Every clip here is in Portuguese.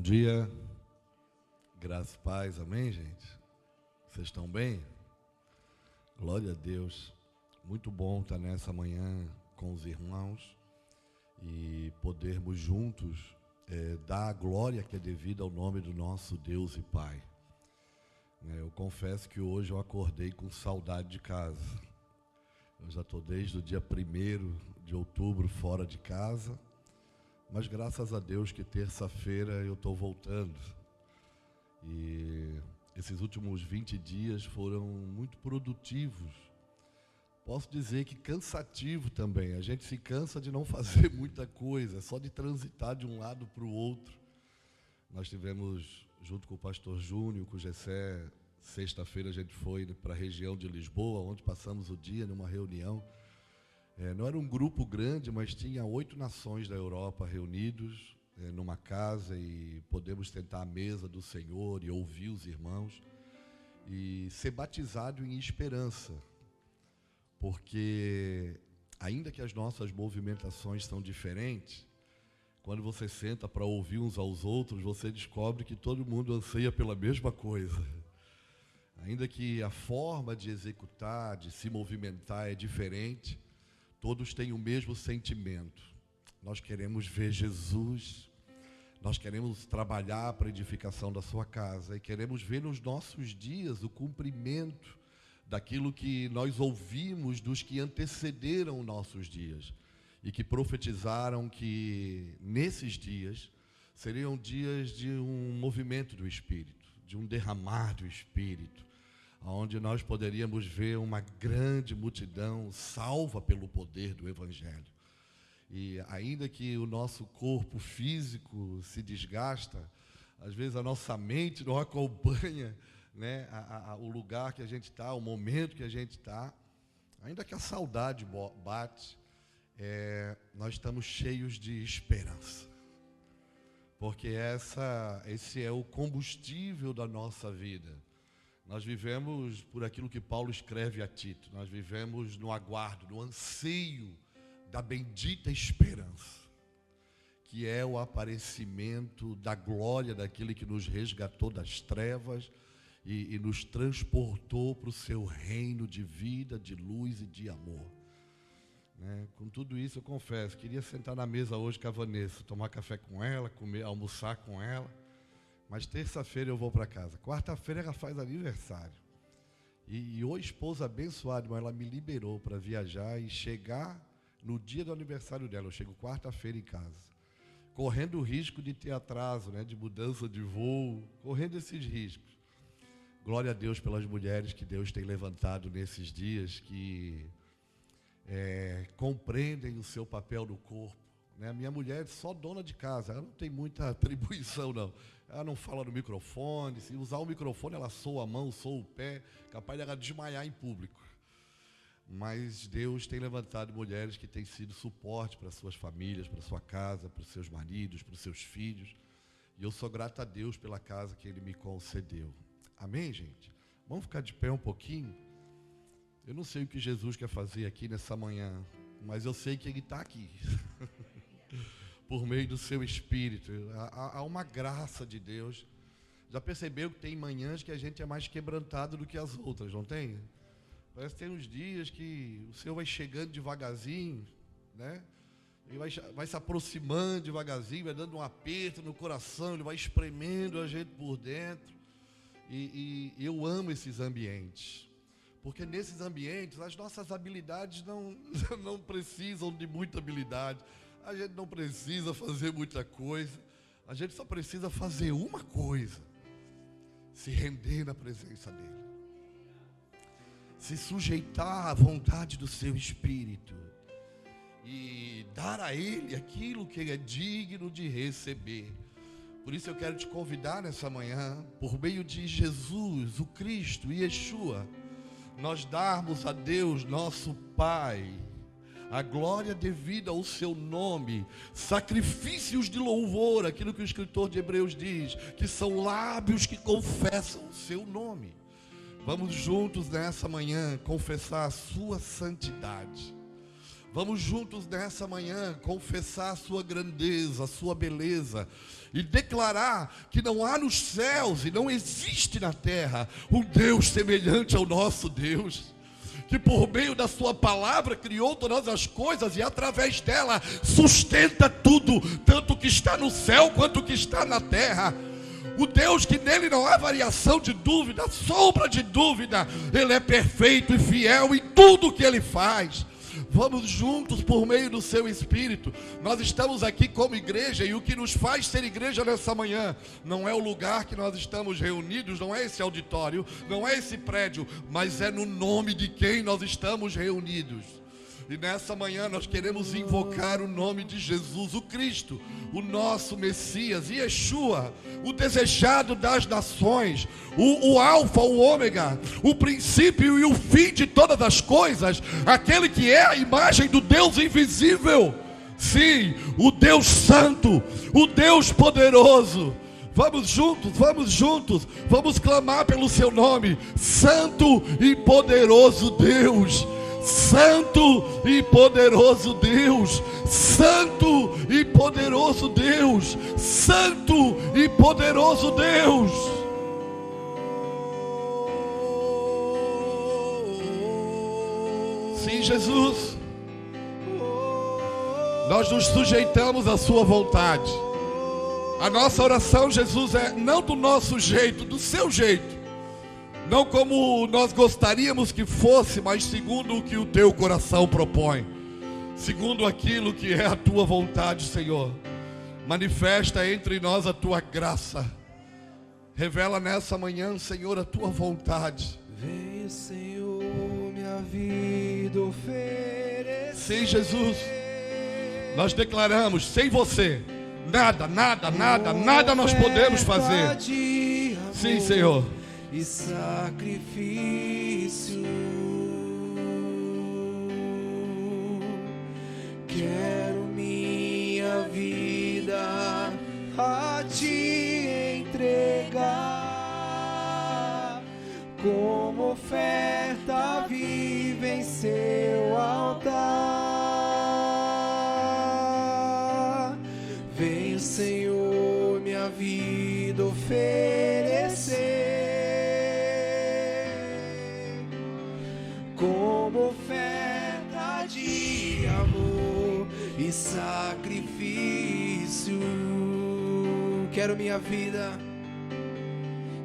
Bom dia, graça e paz, amém, gente? Vocês estão bem? Glória a Deus, muito bom estar nessa manhã com os irmãos e podermos juntos dar a glória que é devida ao nome do nosso Deus e Pai. Eu confesso que hoje eu acordei com saudade de casa. Eu já estou desde o dia 1º de outubro fora de casa, mas graças a Deus que terça-feira eu estou voltando. E esses últimos 20 dias foram muito produtivos. Posso dizer que cansativo também. A gente se cansa de não fazer muita coisa, só de transitar de um lado para o outro. Nós tivemos, junto com o pastor Júnior, com o Gessé, sexta-feira a gente foi para a região de Lisboa, onde passamos o dia numa reunião. Não era um grupo grande, mas tinha 8 nações da Europa reunidos numa casa e podemos sentar à mesa do Senhor e ouvir os irmãos e ser batizado em esperança, porque ainda que as nossas movimentações são diferentes, quando você senta para ouvir uns aos outros, você descobre que todo mundo anseia pela mesma coisa. Ainda que a forma de executar, de se movimentar é diferente, todos têm o mesmo sentimento. Nós queremos ver Jesus, nós queremos trabalhar para a edificação da sua casa e queremos ver nos nossos dias o cumprimento daquilo que nós ouvimos dos que antecederam nossos dias e que profetizaram que nesses dias seriam dias de um movimento do Espírito, de um derramar do Espírito, onde nós poderíamos ver uma grande multidão salva pelo poder do Evangelho. E ainda que o nosso corpo físico se desgasta, às vezes a nossa mente não acompanha, o lugar que a gente está, o momento que a gente está. Ainda que a saudade bate, nós estamos cheios de esperança. Porque esse é o combustível da nossa vida. Nós vivemos por aquilo que Paulo escreve a Tito. Nós vivemos no aguardo, no anseio da bendita esperança, que é o aparecimento da glória daquele que nos resgatou das trevas e nos transportou para o seu reino de vida, de luz e de amor. Com tudo isso, eu confesso, queria sentar na mesa hoje com a Vanessa, tomar café com ela, comer, almoçar com ela. Mas terça-feira eu vou para casa. Quarta-feira ela faz aniversário. E o esposo abençoado, mas ela me liberou para viajar e chegar no dia do aniversário dela. Eu chego quarta-feira em casa. Correndo o risco de ter atraso, de mudança de voo. Correndo esses riscos. Glória a Deus pelas mulheres que Deus tem levantado nesses dias, que compreendem o seu papel no corpo. A minha mulher é só dona de casa, ela não tem muita atribuição, não. Ela não fala no microfone, se usar o microfone, ela soa a mão, soa o pé, capaz de ela desmaiar em público. Mas Deus tem levantado mulheres que têm sido suporte para suas famílias, para sua casa, para os seus maridos, para os seus filhos. E eu sou grato a Deus pela casa que Ele me concedeu. Amém, gente? Vamos ficar de pé um pouquinho? Eu não sei o que Jesus quer fazer aqui nessa manhã, mas eu sei que Ele está aqui. Por meio do seu Espírito. Há uma graça de Deus. Já percebeu que tem manhãs que a gente é mais quebrantado do que as outras, não tem? Parece que tem uns dias que o Senhor vai chegando devagarzinho, Ele vai se aproximando devagarzinho, vai dando um aperto no coração, Ele vai espremendo a gente por dentro. E eu amo esses ambientes. Porque nesses ambientes as nossas habilidades não precisam de muita habilidade. A gente não precisa fazer muita coisa. A gente só precisa fazer uma coisa: se render na presença dEle, se sujeitar à vontade do seu Espírito e dar a Ele aquilo que Ele é digno de receber. Por isso eu quero te convidar nessa manhã, por meio de Jesus, o Cristo, Yeshua, nós darmos a Deus, nosso Pai, a glória devida ao seu nome, sacrifícios de louvor, aquilo que o escritor de Hebreus diz, que são lábios que confessam o seu nome. Vamos juntos nessa manhã confessar a sua santidade. Vamos juntos nessa manhã confessar a sua grandeza, a sua beleza e declarar que não há nos céus e não existe na terra um Deus semelhante ao nosso Deus, que por meio da sua palavra criou todas as coisas e através dela sustenta tudo, tanto o que está no céu quanto o que está na terra. O Deus que nele não há variação de dúvida, sombra de dúvida, Ele é perfeito e fiel em tudo que Ele faz. Vamos juntos por meio do seu Espírito. Nós estamos aqui como igreja, e o que nos faz ser igreja nessa manhã não é o lugar que nós estamos reunidos, não é esse auditório, não é esse prédio, mas é no nome de quem nós estamos reunidos. E nessa manhã nós queremos invocar o nome de Jesus, o Cristo, o nosso Messias, Yeshua, o desejado das nações, o Alfa, o Ômega, o princípio e o fim de todas as coisas, aquele que é a imagem do Deus invisível. Sim, o Deus Santo, o Deus poderoso. Vamos juntos, vamos clamar pelo seu nome, Santo e poderoso Deus. Santo e poderoso Deus, Santo e poderoso Deus, Santo e poderoso Deus. Sim, Jesus, nós nos sujeitamos à sua vontade. A nossa oração, Jesus, é não do nosso jeito, do seu jeito. Não como nós gostaríamos que fosse, mas segundo o que o teu coração propõe. Segundo aquilo que é a tua vontade, Senhor. Manifesta entre nós a tua graça. Revela nessa manhã, Senhor, a tua vontade. Venha, Senhor, minha vida oferecer. Sim, Jesus. Nós declaramos, sem você, nada nós podemos fazer. Sim, Senhor. E sacrifício, quero minha vida a te entregar, como oferta viva em seu altar. Venha, Senhor, minha vida oferecer, como oferta de amor e sacrifício. Quero minha vida,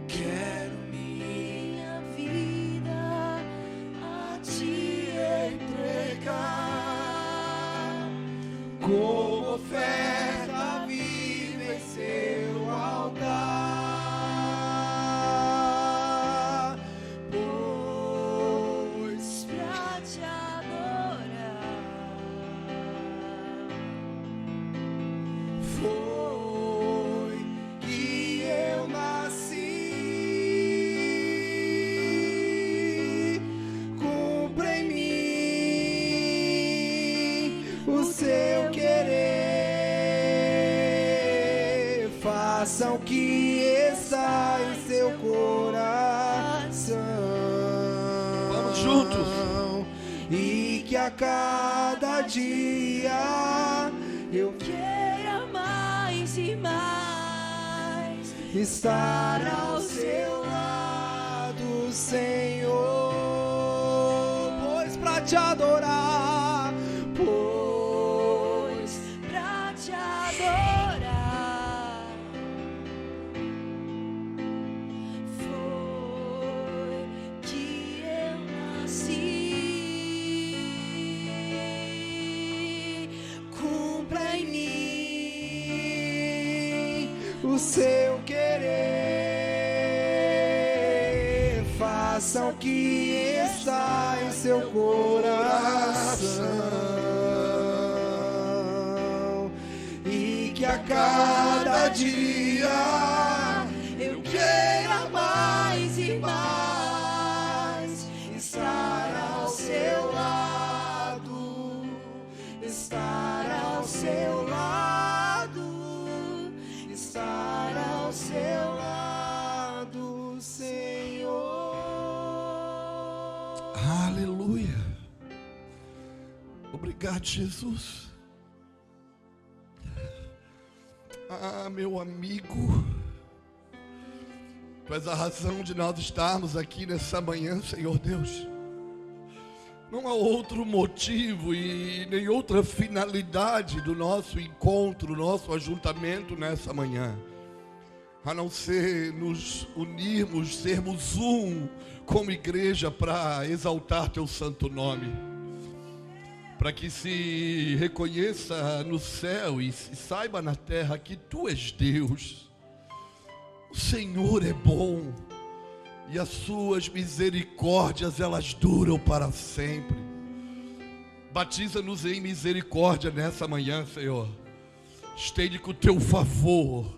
quero minha vida a te entregar, como oferta viva em seu altar. Faça o que está em seu coração. Vamos juntos. E que a cada dia eu queira mais e mais estar ao seu lado, Senhor. Pois pra te adorar, pois pra te adorar, foi que eu nasci. Cumpra em mim o seu querer, faça o que está em seu coração, e que a cada dia eu queira mais e mais estar ao seu lado, estar ao seu lado, estar ao seu lado, Senhor. Aleluia. Obrigado, Jesus. Ah, meu amigo, Tu és a razão de nós estarmos aqui nessa manhã, Senhor Deus. Não há outro motivo e nem outra finalidade do nosso encontro, nosso ajuntamento nessa manhã, a não ser nos unirmos, sermos um como igreja para exaltar Teu santo nome, para que se reconheça no céu e se saiba na terra que Tu és Deus. O Senhor é bom e as Suas misericórdias, elas duram para sempre. Batiza-nos em misericórdia nessa manhã, Senhor. Estende com o Teu favor.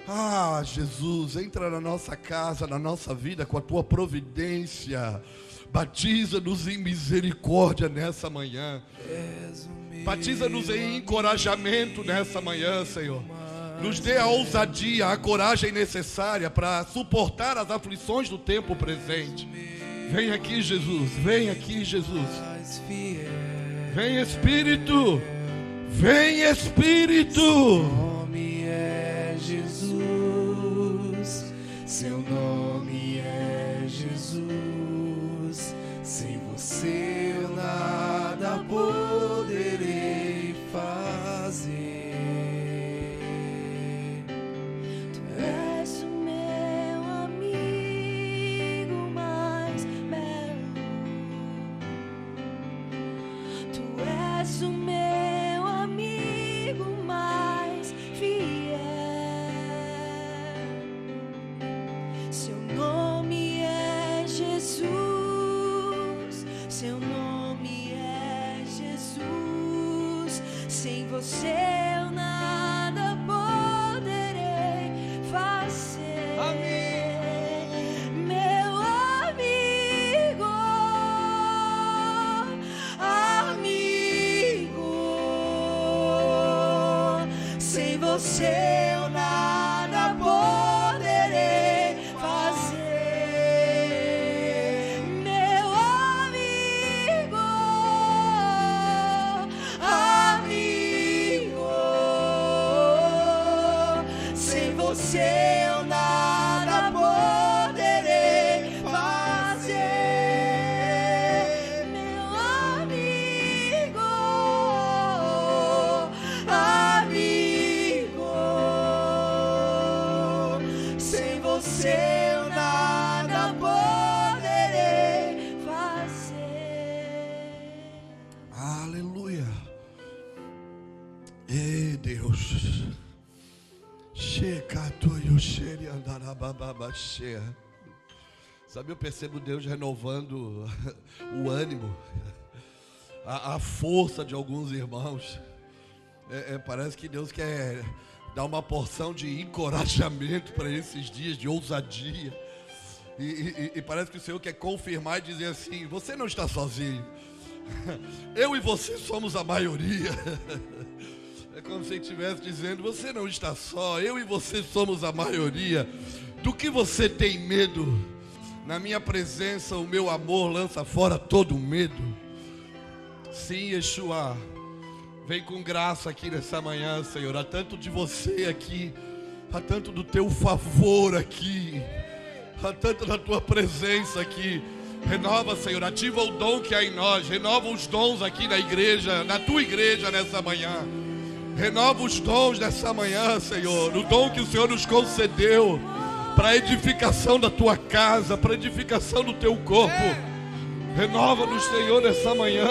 Ah, Jesus, entra na nossa casa, na nossa vida com a Tua providência. Batiza-nos em misericórdia nessa manhã. Batiza-nos em encorajamento nessa manhã, Senhor. Nos dê a ousadia, a coragem necessária para suportar as aflições do tempo presente. Vem aqui, Jesus. Vem aqui, Jesus. Vem, Espírito. Vem, Espírito. Seu nome é Jesus. Seu nome é Jesus. Sem você eu nada poderei fazer. O meu amigo mais fiel. Seu nome é Jesus. Seu nome é Jesus. Sem você eu nada poderei fazer. Meu amigo, sem você eu nada poderei fazer. Meu amigo, sem você eu nada poderei fazer. Meu amigo, sem você eu nada poderei fazer. Aleluia. Ei, Deus. Sabe, eu percebo Deus renovando o ânimo, a força de alguns irmãos. Parece que Deus quer dar uma porção de encorajamento para esses dias, de ousadia. E parece que o Senhor quer confirmar e dizer assim: você não está sozinho. Eu e você somos a maioria. É como se ele estivesse dizendo: você não está só, eu e você somos a maioria. Do que você tem medo? Na minha presença o meu amor lança fora todo medo. Sim, Yeshua, vem com graça aqui nessa manhã, Senhor. Há tanto de você aqui, há tanto do Teu favor aqui, há tanto da Tua presença aqui. Renova, Senhor, ativa o dom que há em nós. Renova os dons aqui na igreja, na Tua igreja nessa manhã. Renova os dons dessa manhã, Senhor. O dom que o Senhor nos concedeu para a edificação da Tua casa, para a edificação do Teu corpo. Renova-nos, Senhor, nessa manhã.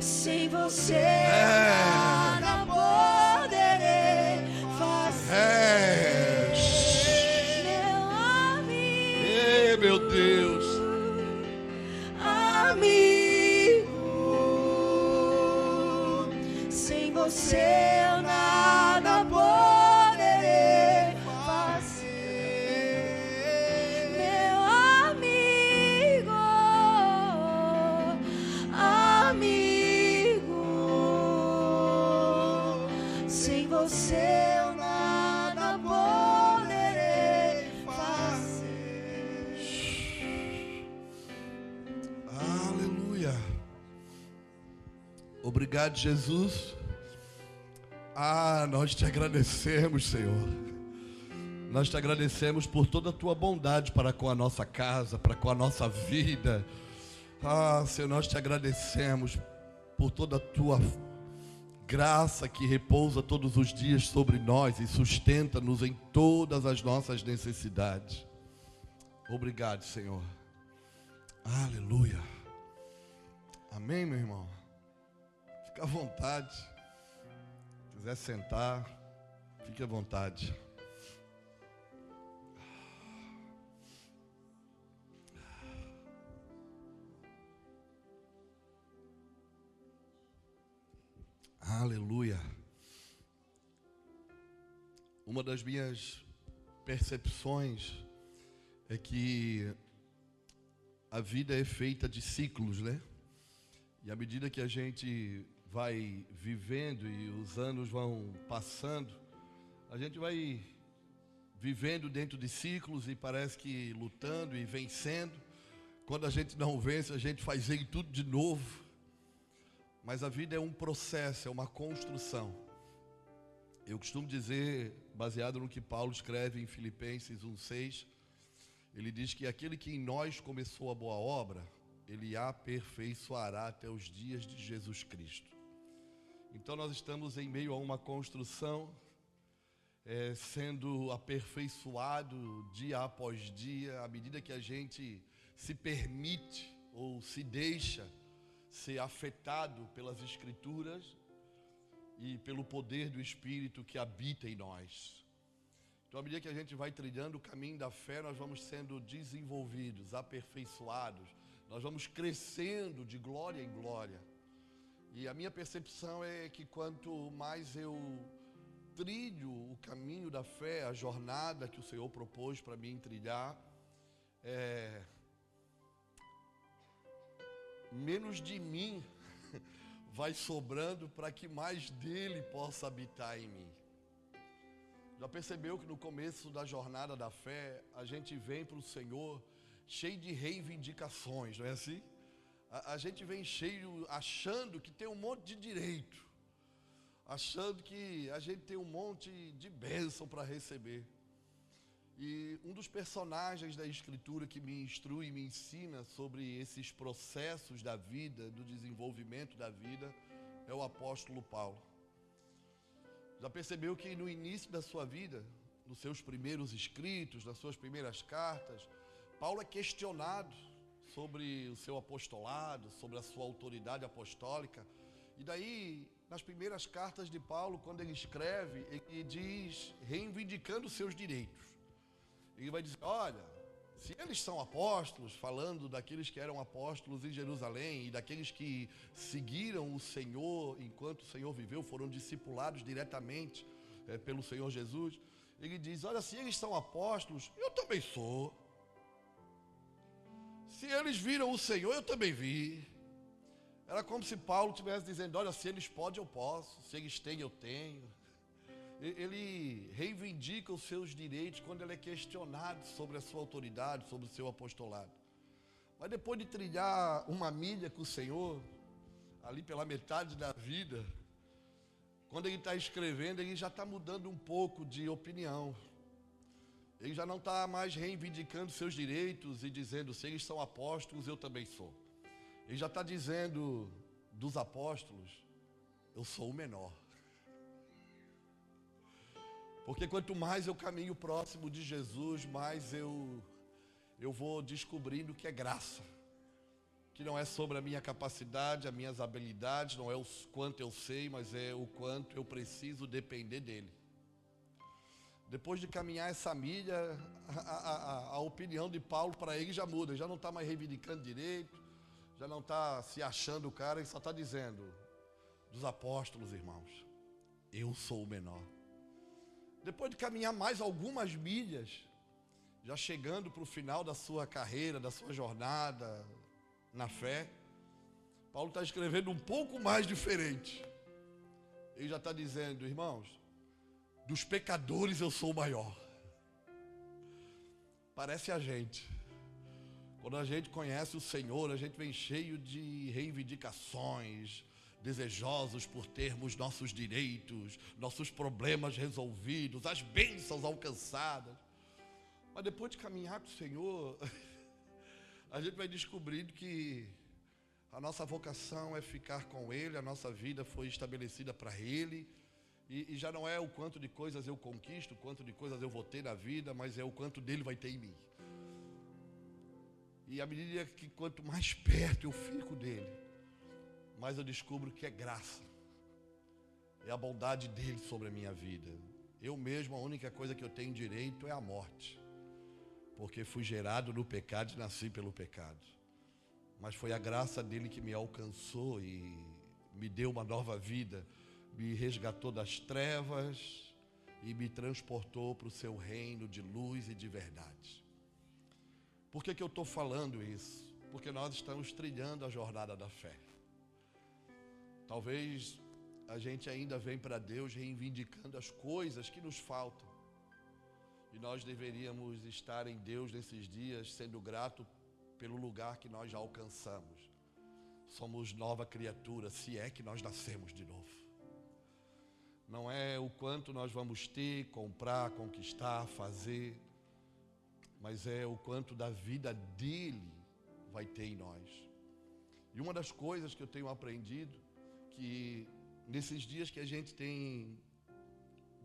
Sem você nada poderei fazer. Meu amigo, Meu Deus. Sem você eu nada poderei fazer. Meu amigo, sem você eu nada poderei fazer. Obrigado, Jesus. Nós te agradecemos, Senhor. Nós te agradecemos por toda a tua bondade para com a nossa casa, para com a nossa vida. Senhor, nós te agradecemos por toda a tua graça que repousa todos os dias sobre nós e sustenta-nos em todas as nossas necessidades. Obrigado, Senhor. Aleluia. Amém, meu irmão? Fica à vontade. Se quiser sentar, fique à vontade. Aleluia. Uma das minhas percepções é que a vida é feita de ciclos, né? E à medida que a gente vai vivendo e os anos vão passando, a gente vai vivendo dentro de ciclos e parece que lutando e vencendo. Quando a gente não vence, a gente faz tudo de novo. Mas a vida é um processo, é uma construção. Eu costumo dizer, baseado no que Paulo escreve em Filipenses 1:6, ele diz que aquele que em nós começou a boa obra, ele a aperfeiçoará até os dias de Jesus Cristo. Então nós estamos em meio a uma construção, sendo aperfeiçoado dia após dia, à medida que a gente se permite ou se deixa ser afetado pelas Escrituras e pelo poder do Espírito que habita em nós. Então, à medida que a gente vai trilhando o caminho da fé, nós vamos sendo desenvolvidos, aperfeiçoados, nós vamos crescendo de glória em glória. E a minha percepção é que quanto mais eu trilho o caminho da fé, a jornada que o Senhor propôs para mim trilhar, menos de mim vai sobrando para que mais dele possa habitar em mim. Já percebeu que no começo da jornada da fé, a gente vem para o Senhor cheio de reivindicações, não é assim? A gente vem cheio, achando que tem um monte de direito, achando que a gente tem um monte de bênção para receber. E um dos personagens da Escritura que me instrui e me ensina sobre esses processos da vida, do desenvolvimento da vida, é o apóstolo Paulo. Já percebeu que no início da sua vida, nos seus primeiros escritos, nas suas primeiras cartas, Paulo é questionado sobre o seu apostolado, sobre a sua autoridade apostólica. E daí, nas primeiras cartas de Paulo, quando ele escreve, ele diz, reivindicando os seus direitos. Ele vai dizer, olha, se eles são apóstolos, falando daqueles que eram apóstolos em Jerusalém e daqueles que seguiram o Senhor enquanto o Senhor viveu, foram discipulados diretamente pelo Senhor Jesus, ele diz, olha, se eles são apóstolos, eu também sou. Se eles viram o Senhor, eu também vi. Era como se Paulo estivesse dizendo, olha, se eles podem, eu posso, se eles têm, eu tenho. Ele reivindica os seus direitos quando ele é questionado sobre a sua autoridade, sobre o seu apostolado. Mas depois de trilhar uma milha com o Senhor, ali pela metade da vida, quando ele está escrevendo, ele já está mudando um pouco de opinião. Ele já não está mais reivindicando seus direitos e dizendo, se eles são apóstolos, eu também sou. Ele já está dizendo, dos apóstolos, eu sou o menor. Porque quanto mais eu caminho próximo de Jesus, mais eu vou descobrindo que é graça. Que não é sobre a minha capacidade, as minhas habilidades, não é o quanto eu sei, mas é o quanto eu preciso depender dele. Depois de caminhar essa milha, a opinião de Paulo para ele já muda. Ele já não está mais reivindicando direito, já não está se achando o cara, ele só está dizendo, dos apóstolos, irmãos, eu sou o menor. Depois de caminhar mais algumas milhas, já chegando para o final da sua carreira, da sua jornada na fé, Paulo está escrevendo um pouco mais diferente. Ele já está dizendo, irmãos, dos pecadores eu sou o maior. Parece a gente. Quando a gente conhece o Senhor, a gente vem cheio de reivindicações, desejosos por termos nossos direitos, nossos problemas resolvidos, as bênçãos alcançadas. Mas depois de caminhar com o Senhor, a gente vai descobrindo que a nossa vocação é ficar com Ele, a nossa vida foi estabelecida para Ele, e já não é o quanto de coisas eu conquisto, o quanto de coisas eu vou ter na vida, mas é o quanto dele vai ter em mim. E à medida que quanto mais perto eu fico dele, mais eu descubro que é graça, é a bondade dele sobre a minha vida. Eu mesmo, a única coisa que eu tenho direito é a morte, porque fui gerado no pecado e nasci pelo pecado. Mas foi a graça dele que me alcançou e me deu uma nova vida, me resgatou das trevas e me transportou para o seu reino de luz e de verdade. Por que eu estou falando isso? Porque nós estamos trilhando a jornada da fé. Talvez a gente ainda vem para Deus reivindicando as coisas que nos faltam. E nós deveríamos estar em Deus nesses dias, sendo grato pelo lugar que nós já alcançamos. Somos nova criatura, se é que nós nascemos de novo. Não é o quanto nós vamos ter, comprar, conquistar, fazer, mas é o quanto da vida dele vai ter em nós. E uma das coisas que eu tenho aprendido, que nesses dias que a gente tem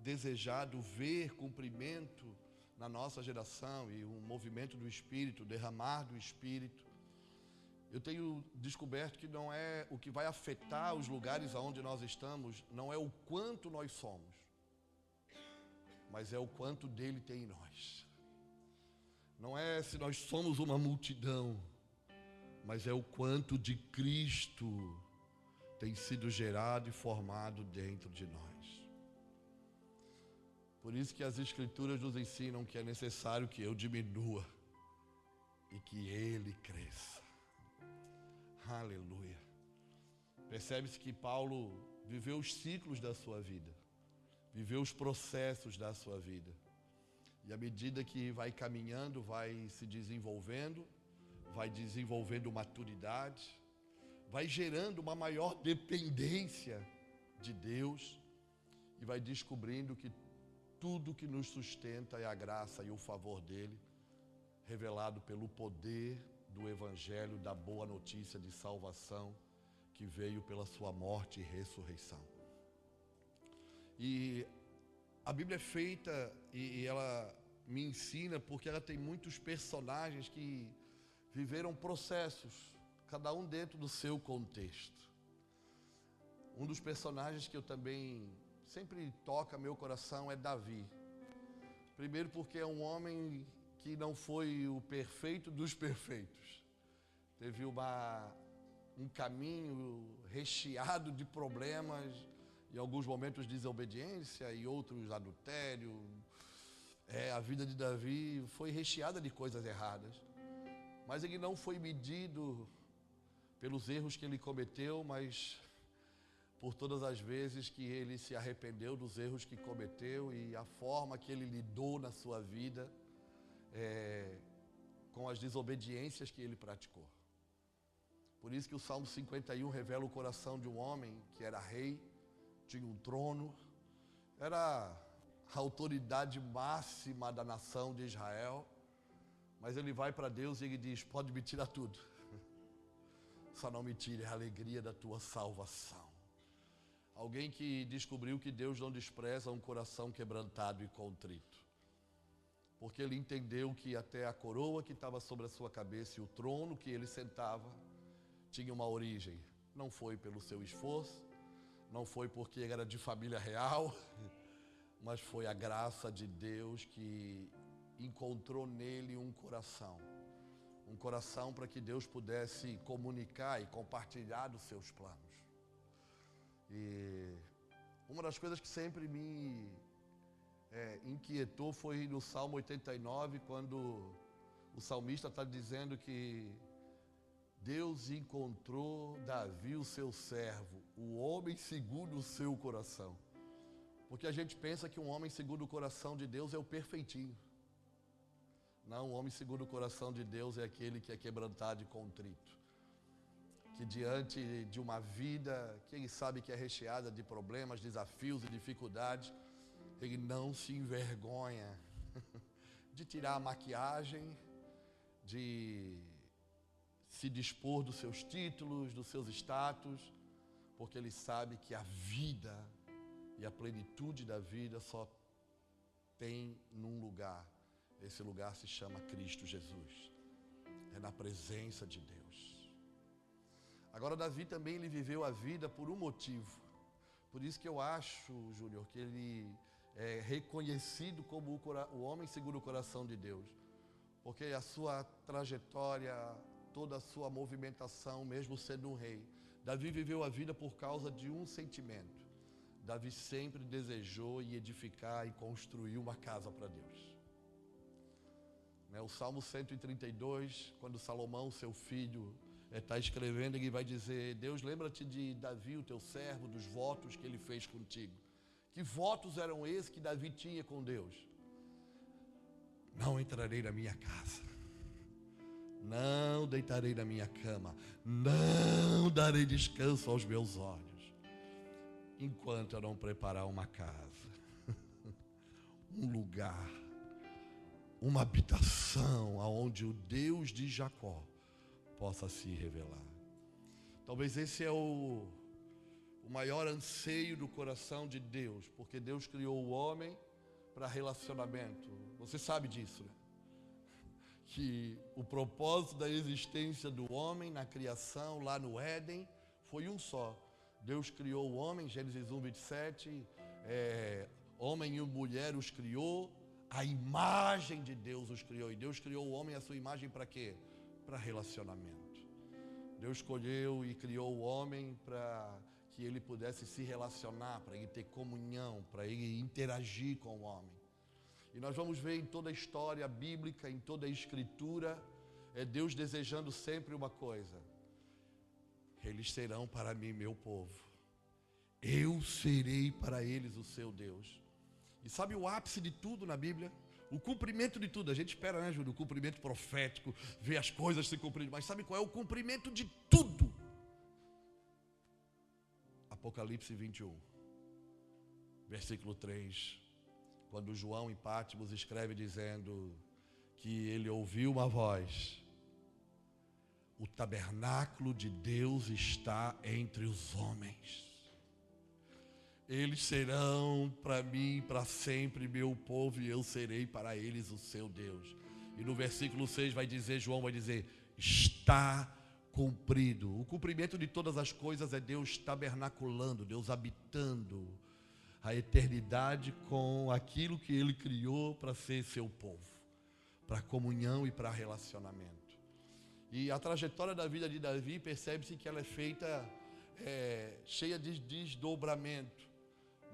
desejado ver cumprimento na nossa geração e um movimento do Espírito, derramar do Espírito, eu tenho descoberto que não é o que vai afetar os lugares aonde nós estamos, não é o quanto nós somos, mas é o quanto dele tem em nós. Não é se nós somos uma multidão, mas é o quanto de Cristo tem sido gerado e formado dentro de nós. Por isso que as Escrituras nos ensinam que é necessário que eu diminua e que Ele cresça. Aleluia. Percebe-se que Paulo viveu os ciclos da sua vida, viveu os processos da sua vida. E à medida que vai caminhando, vai se desenvolvendo, vai desenvolvendo maturidade, vai gerando uma maior dependência de Deus e vai descobrindo que tudo que nos sustenta é a graça e o favor dele, revelado pelo poder do Evangelho, da boa notícia de salvação que veio pela sua morte e ressurreição. E a Bíblia é feita e ela me ensina porque ela tem muitos personagens que viveram processos, cada um dentro do seu contexto. Um dos personagens que eu também sempre toca meu coração é Davi. Primeiro porque é um homem que não foi o perfeito dos perfeitos. Teve um caminho recheado de problemas, em alguns momentos desobediência e outros adultério. A vida de Davi foi recheada de coisas erradas. Mas ele não foi medido pelos erros que ele cometeu, mas por todas as vezes que ele se arrependeu dos erros que cometeu e a forma que ele lidou na sua vida com as desobediências que ele praticou. Por isso que o Salmo 51 revela o coração de um homem que era rei, tinha um trono, era a autoridade máxima da nação de Israel, mas ele vai para Deus e ele diz: pode me tirar tudo, só não me tire a alegria da tua salvação. Alguém que descobriu que Deus não despreza um coração quebrantado e contrito, porque ele entendeu que até a coroa que estava sobre a sua cabeça e o trono que ele sentava tinha uma origem. Não foi pelo seu esforço, não foi porque ele era de família real, mas foi a graça de Deus que encontrou nele um coração para que Deus pudesse comunicar e compartilhar dos seus planos. E uma das coisas que sempre me inquietou foi no Salmo 89, quando o salmista está dizendo que Deus encontrou Davi, o seu servo, o homem segundo o seu coração. Porque a gente pensa que um homem segundo o coração de Deus é o perfeitinho. Não, o homem segundo o coração de Deus é aquele que é quebrantado e contrito. que diante de uma vida que ele sabe que é recheada de problemas, desafios e dificuldades, ele não se envergonha de tirar a maquiagem, de se dispor dos seus títulos, dos seus status, porque ele sabe que a vida e a plenitude da vida só tem num lugar. Esse lugar se chama Cristo Jesus. É na presença de Deus. Agora, Davi também ele viveu a vida por um motivo. Por isso que eu acho, Júnior, que ele é reconhecido como o homem segundo o coração de Deus. Porque a sua trajetória, toda a sua movimentação, mesmo sendo um rei, Davi viveu a vida por causa de um sentimento. Davi sempre desejou e edificar e construir uma casa para Deus. O Salmo 132, quando Salomão, seu filho, está escrevendo, ele vai dizer: Deus, lembra-te de Davi, o teu servo, dos votos que ele fez contigo. Que votos eram esses que Davi tinha com Deus? Não entrarei na minha casa, não deitarei na minha cama, não darei descanso aos meus olhos, enquanto eu não preparar uma casa, um lugar, uma habitação aonde o Deus de Jacó possa se revelar. Talvez esse é o maior anseio do coração de Deus, porque Deus criou o homem para relacionamento. Você sabe disso, né? Que o propósito da existência do homem na criação, lá no Éden, foi um só. Deus criou o homem, Gênesis 1, 27, homem e mulher os criou, a imagem de Deus os criou. E Deus criou o homem, a sua imagem, para quê? Para relacionamento. Deus escolheu e criou o homem para que ele pudesse se relacionar, para ele ter comunhão, para ele interagir com o homem. E nós vamos ver em toda a história bíblica, em toda a escritura, Deus desejando sempre uma coisa: eles serão para mim meu povo, eu serei para eles o seu Deus. E sabe o ápice de tudo na Bíblia? O cumprimento de tudo. A gente espera, né, Júlio? O cumprimento profético, ver as coisas se cumprindo. Mas sabe qual é o cumprimento de tudo? Apocalipse 21, versículo 3. Quando João em Patmos escreve dizendo que ele ouviu uma voz: o tabernáculo de Deus está entre os homens. Eles serão para mim para sempre meu povo, e eu serei para eles o seu Deus. E no versículo 6 vai dizer, João vai dizer: está cumprido. O cumprimento de todas as coisas é Deus tabernaculando, Deus habitando a eternidade com aquilo que Ele criou para ser seu povo, para comunhão e para relacionamento. E a trajetória da vida de Davi, percebe-se que ela é feita cheia de desdobramento.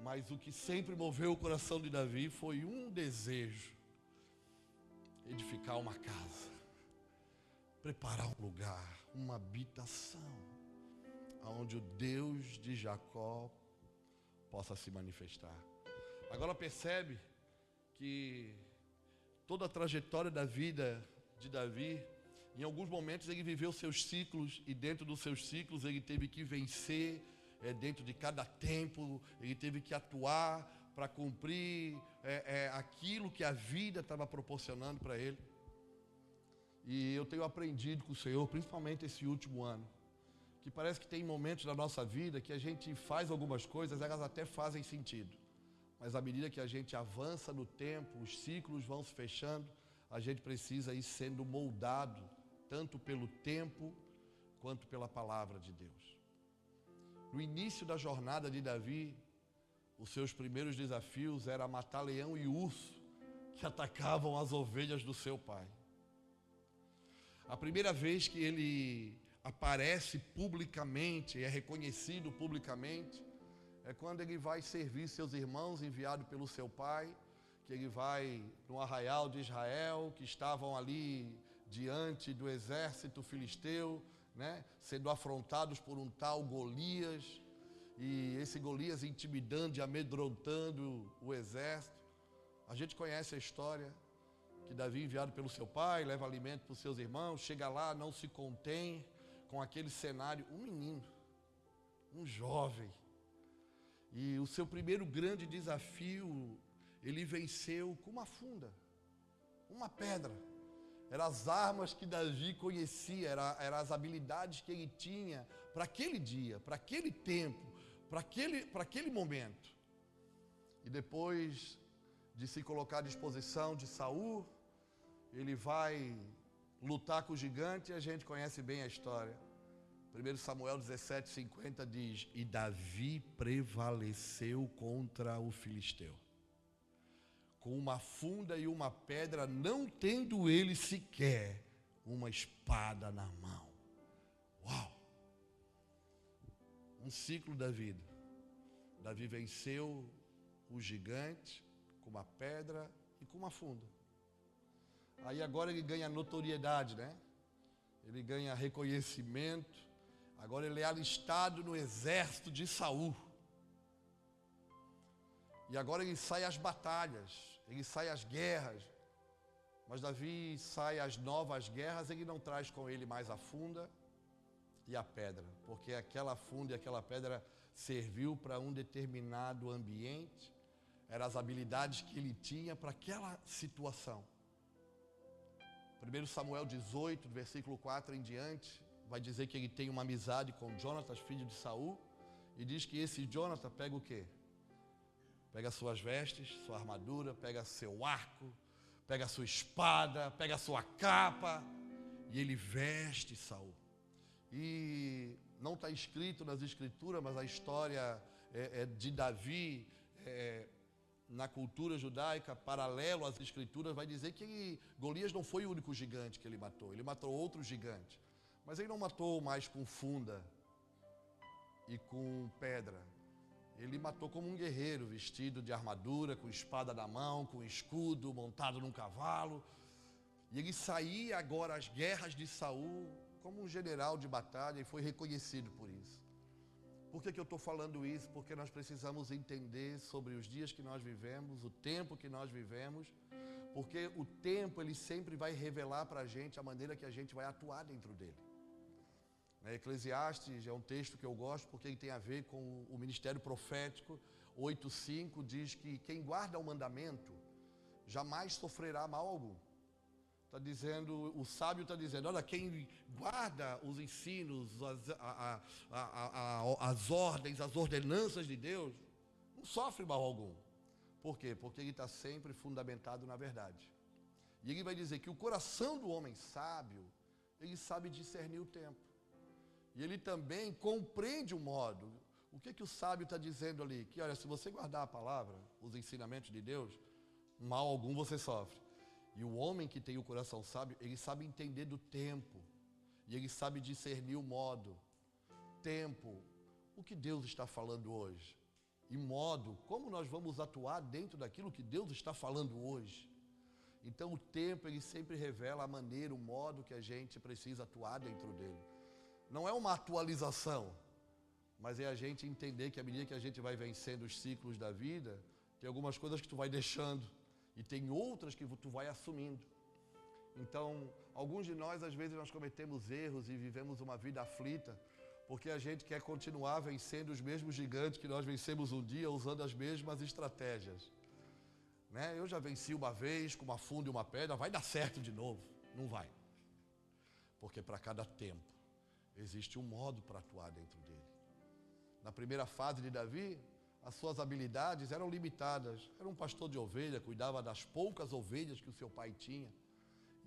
Mas o que sempre moveu o coração de Davi foi um desejo: edificar uma casa, preparar um lugar, uma habitação, onde o Deus de Jacó possa se manifestar. Agora percebe que toda a trajetória da vida de Davi, em alguns momentos ele viveu seus ciclos, e dentro dos seus ciclos ele teve que vencer. Dentro de cada tempo, ele teve que atuar para cumprir aquilo que a vida estava proporcionando para ele. E eu tenho aprendido com o Senhor, principalmente esse último ano, que parece que tem momentos da nossa vida que a gente faz algumas coisas, elas até fazem sentido. Mas à medida que a gente avança no tempo, os ciclos vão se fechando, a gente precisa ir sendo moldado, tanto pelo tempo, quanto pela palavra de Deus. No início da jornada de Davi, os seus primeiros desafios eram matar leão e urso que atacavam as ovelhas do seu pai. A primeira vez que ele aparece publicamente, é reconhecido publicamente, é quando ele vai servir seus irmãos, enviado pelo seu pai, que ele vai no arraial de Israel, que estavam ali diante do exército filisteu, sendo afrontados por um tal Golias, e esse Golias intimidando e amedrontando o exército. A gente conhece a história, que Davi, enviado pelo seu pai, leva alimento para os seus irmãos, chega lá, não se contém com aquele cenário um menino, um jovem. E o seu primeiro grande desafio, ele venceu com uma funda, uma pedra. Eram as armas que Davi conhecia, eram as habilidades que ele tinha para aquele dia, para aquele tempo, para aquele momento. E depois de se colocar à disposição de Saul, ele vai lutar com o gigante, e a gente conhece bem a história. 1 Samuel 17:50 diz: e Davi prevaleceu contra o filisteu, com uma funda e uma pedra, não tendo ele sequer uma espada na mão. Uau! Um ciclo da vida. Davi venceu o gigante com uma pedra e com uma funda. Aí agora ele ganha notoriedade, né? Ele ganha reconhecimento. Agora ele é alistado no exército de Saul. E agora ele sai às batalhas, ele sai às guerras. Mas Davi sai às novas guerras, ele não traz com ele mais a funda e a pedra, porque aquela funda e aquela pedra serviu para um determinado ambiente, eram as habilidades que ele tinha para aquela situação. 1 Samuel 18, versículo 4 em diante, vai dizer que ele tem uma amizade com Jonatas, filho de Saul, e diz que esse Jonatas pega o quê? Pega suas vestes, sua armadura, pega seu arco, pega sua espada, pega sua capa, e ele veste Saul. E não está escrito nas escrituras, mas a história de Davi, na cultura judaica, paralelo às escrituras, vai dizer que Golias não foi o único gigante que ele matou outros gigantes. Mas ele não matou mais com funda e com pedra. Ele matou como um guerreiro, vestido de armadura, com espada na mão, com escudo, montado num cavalo. E ele saía agora às guerras de Saul como um general de batalha e foi reconhecido por isso. Por que eu estou falando isso? Porque nós precisamos entender sobre os dias que nós vivemos, o tempo que nós vivemos, porque o tempo ele sempre vai revelar para a gente a maneira que a gente vai atuar dentro dele. Eclesiastes é um texto que eu gosto porque ele tem a ver com o ministério profético. 8:5 diz que quem guarda o mandamento jamais sofrerá mal algum. Está dizendo, o sábio está dizendo, olha, quem guarda os ensinos, as ordens, as ordenanças de Deus, não sofre mal algum. Por quê? Porque ele está sempre fundamentado na verdade. E ele vai dizer que o coração do homem sábio, ele sabe discernir o tempo. E ele também compreende o modo. O que o sábio está dizendo ali? Que olha, se você guardar a palavra, os ensinamentos de Deus, mal algum você sofre. E o homem que tem o coração sábio, ele sabe entender do tempo. E ele sabe discernir o modo. Tempo, o que Deus está falando hoje. E modo, como nós vamos atuar dentro daquilo que Deus está falando hoje. Então o tempo, ele sempre revela a maneira, o modo que a gente precisa atuar dentro dele. Não é uma atualização, mas é a gente entender que à medida que a gente vai vencendo os ciclos da vida, tem algumas coisas que tu vai deixando. E tem outras que tu vai assumindo. Então, alguns de nós, às vezes, nós cometemos erros e vivemos uma vida aflita, porque a gente quer continuar vencendo os mesmos gigantes que nós vencemos um dia, usando as mesmas estratégias. Eu já venci uma vez com uma funda e uma pedra, vai dar certo de novo? Não vai. Porque para cada tempo, existe um modo para atuar dentro dele. Na primeira fase de Davi, as suas habilidades eram limitadas. Era um pastor de ovelha, cuidava das poucas ovelhas que o seu pai tinha.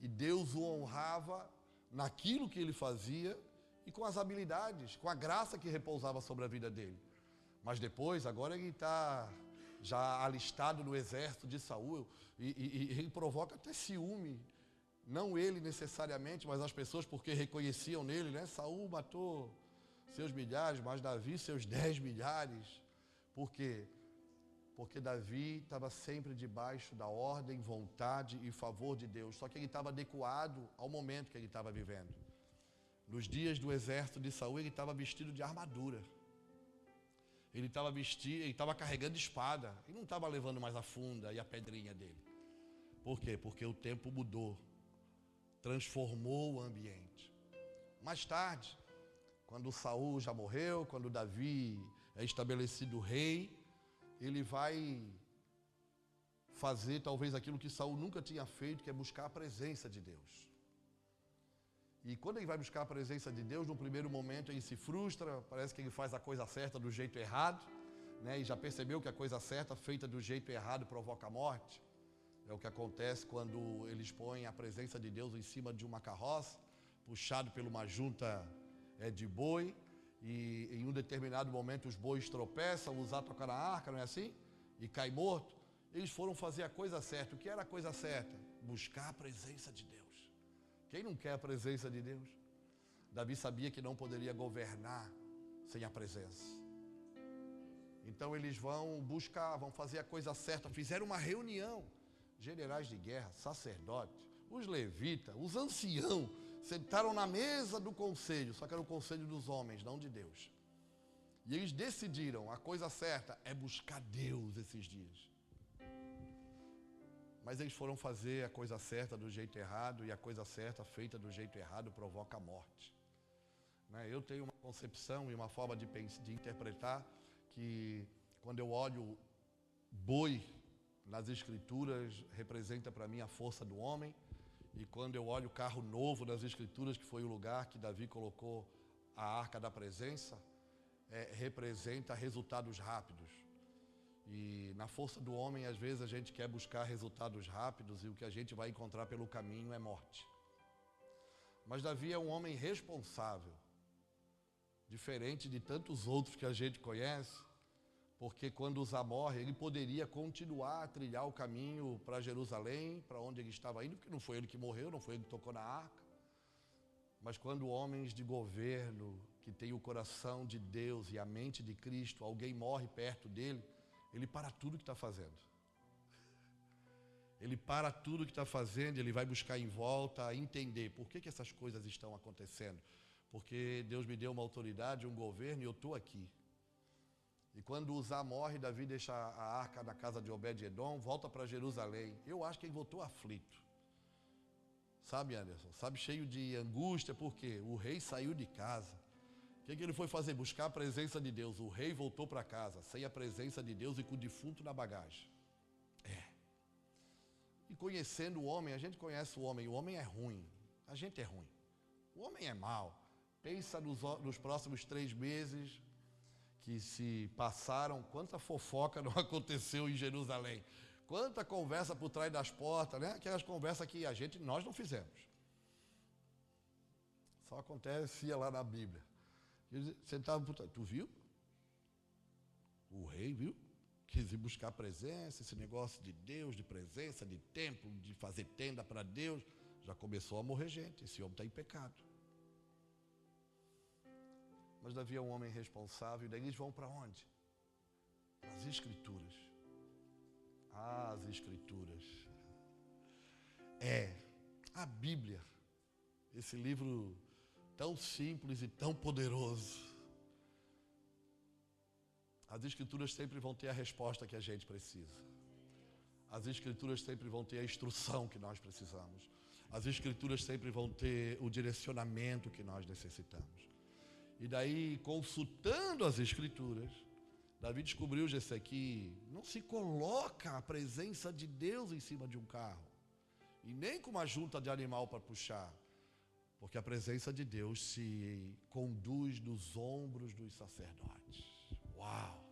E Deus o honrava naquilo que ele fazia e com as habilidades, com a graça que repousava sobre a vida dele. Mas depois, agora ele está já alistado no exército de Saul e ele provoca até ciúme. Não ele necessariamente, mas as pessoas, porque reconheciam nele, Saul matou seus milhares, mas Davi seus 10 milhares. Por quê? Porque Davi estava sempre debaixo da ordem, vontade e favor de Deus. Só que ele estava adequado ao momento que ele estava vivendo. Nos dias do exército de Saul, ele estava vestido de armadura. Ele estava carregando espada. Ele não estava levando mais a funda e a pedrinha dele. Por quê? Porque o tempo mudou. Transformou o ambiente. Mais tarde, Quando Saul já morreu, quando Davi é estabelecido rei, ele vai fazer talvez aquilo que Saul nunca tinha feito, que é buscar a presença de Deus. E quando ele vai buscar a presença de Deus, no primeiro momento ele se frustra, parece que ele faz a coisa certa do jeito errado, né? E já percebeu que a coisa certa feita do jeito errado provoca a morte. É o que acontece quando eles põem a presença de Deus em cima de uma carroça, puxado por uma junta de boi, e em um determinado momento os bois tropeçam, Uzá toca na arca, não é assim? E cai morto. Eles foram fazer a coisa certa. O que era a coisa certa? Buscar a presença de Deus. Quem não quer a presença de Deus? Davi sabia que não poderia governar sem a presença. Então eles vão buscar, vão fazer a coisa certa. Fizeram uma reunião. Generais de guerra, sacerdotes, os levitas, os anciãos, sentaram na mesa do conselho, só que era o conselho dos homens, não de Deus. E eles decidiram, a coisa certa é buscar Deus esses dias. Mas eles foram fazer a coisa certa do jeito errado, e a coisa certa feita do jeito errado provoca a morte. Eu tenho uma concepção e uma forma de interpretar que quando eu olho boi nas escrituras, representa para mim a força do homem, e quando eu olho carro novo nas escrituras, que foi o lugar que Davi colocou a arca da presença, representa resultados rápidos. E na força do homem, às vezes a gente quer buscar resultados rápidos, e o que a gente vai encontrar pelo caminho é morte. Mas Davi é um homem responsável, diferente de tantos outros que a gente conhece, porque quando Uzá morre, ele poderia continuar a trilhar o caminho para Jerusalém, para onde ele estava indo, porque não foi ele que morreu, não foi ele que tocou na arca. Mas quando homens de governo, que têm o coração de Deus e a mente de Cristo, alguém morre perto dele, ele para tudo que está fazendo. Ele para tudo que está fazendo, ele vai buscar em volta, entender por que essas coisas estão acontecendo. Porque Deus me deu uma autoridade, um governo, e eu estou aqui. E quando Uzá morre, Davi deixa a arca na casa de Obed-Edom, volta para Jerusalém. Eu acho que ele voltou aflito. Sabe, Anderson? Sabe, cheio de angústia, porque o rei saiu de casa. O que ele foi fazer? Buscar a presença de Deus. O rei voltou para casa, sem a presença de Deus e com o defunto na bagagem. E conhecendo o homem, a gente conhece o homem é ruim. A gente é ruim. O homem é mau. Pensa nos próximos 3 meses que se passaram, quanta fofoca não aconteceu em Jerusalém, quanta conversa por trás das portas, né? Aquelas conversas que nós não fizemos. Só acontecia lá na Bíblia. Sentava, tu viu? O rei viu? Quis ir buscar a presença, esse negócio de Deus, de presença, de templo, de fazer tenda para Deus. Já começou a morrer gente, esse homem está em pecado. Mas Davi é um homem responsável, e daí eles vão para onde? Para as Escrituras. As Escrituras. A Bíblia, esse livro tão simples e tão poderoso. As Escrituras sempre vão ter a resposta que a gente precisa. As Escrituras sempre vão ter a instrução que nós precisamos. As Escrituras sempre vão ter o direcionamento que nós necessitamos. E daí, consultando as Escrituras, Davi descobriu, Gessé, que não se coloca a presença de Deus em cima de um carro, e nem com uma junta de animal para puxar, porque a presença de Deus se conduz nos ombros dos sacerdotes. Uau!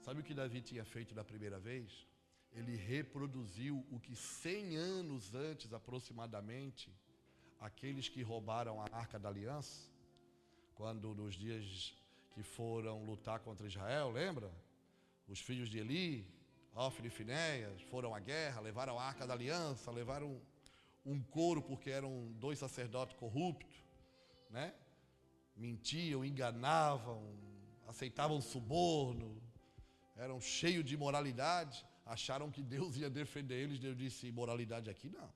Sabe o que Davi tinha feito da primeira vez? Ele reproduziu o que 100 anos antes, aproximadamente, aqueles que roubaram a Arca da Aliança, quando nos dias que foram lutar contra Israel, lembra? Os filhos de Eli, Ofni e Finéias, foram à guerra, levaram a Arca da Aliança, levaram um couro porque eram 2 sacerdotes corruptos, né? Mentiam, enganavam, aceitavam suborno, eram cheios de imoralidade, acharam que Deus ia defender eles. Deus disse: imoralidade aqui não.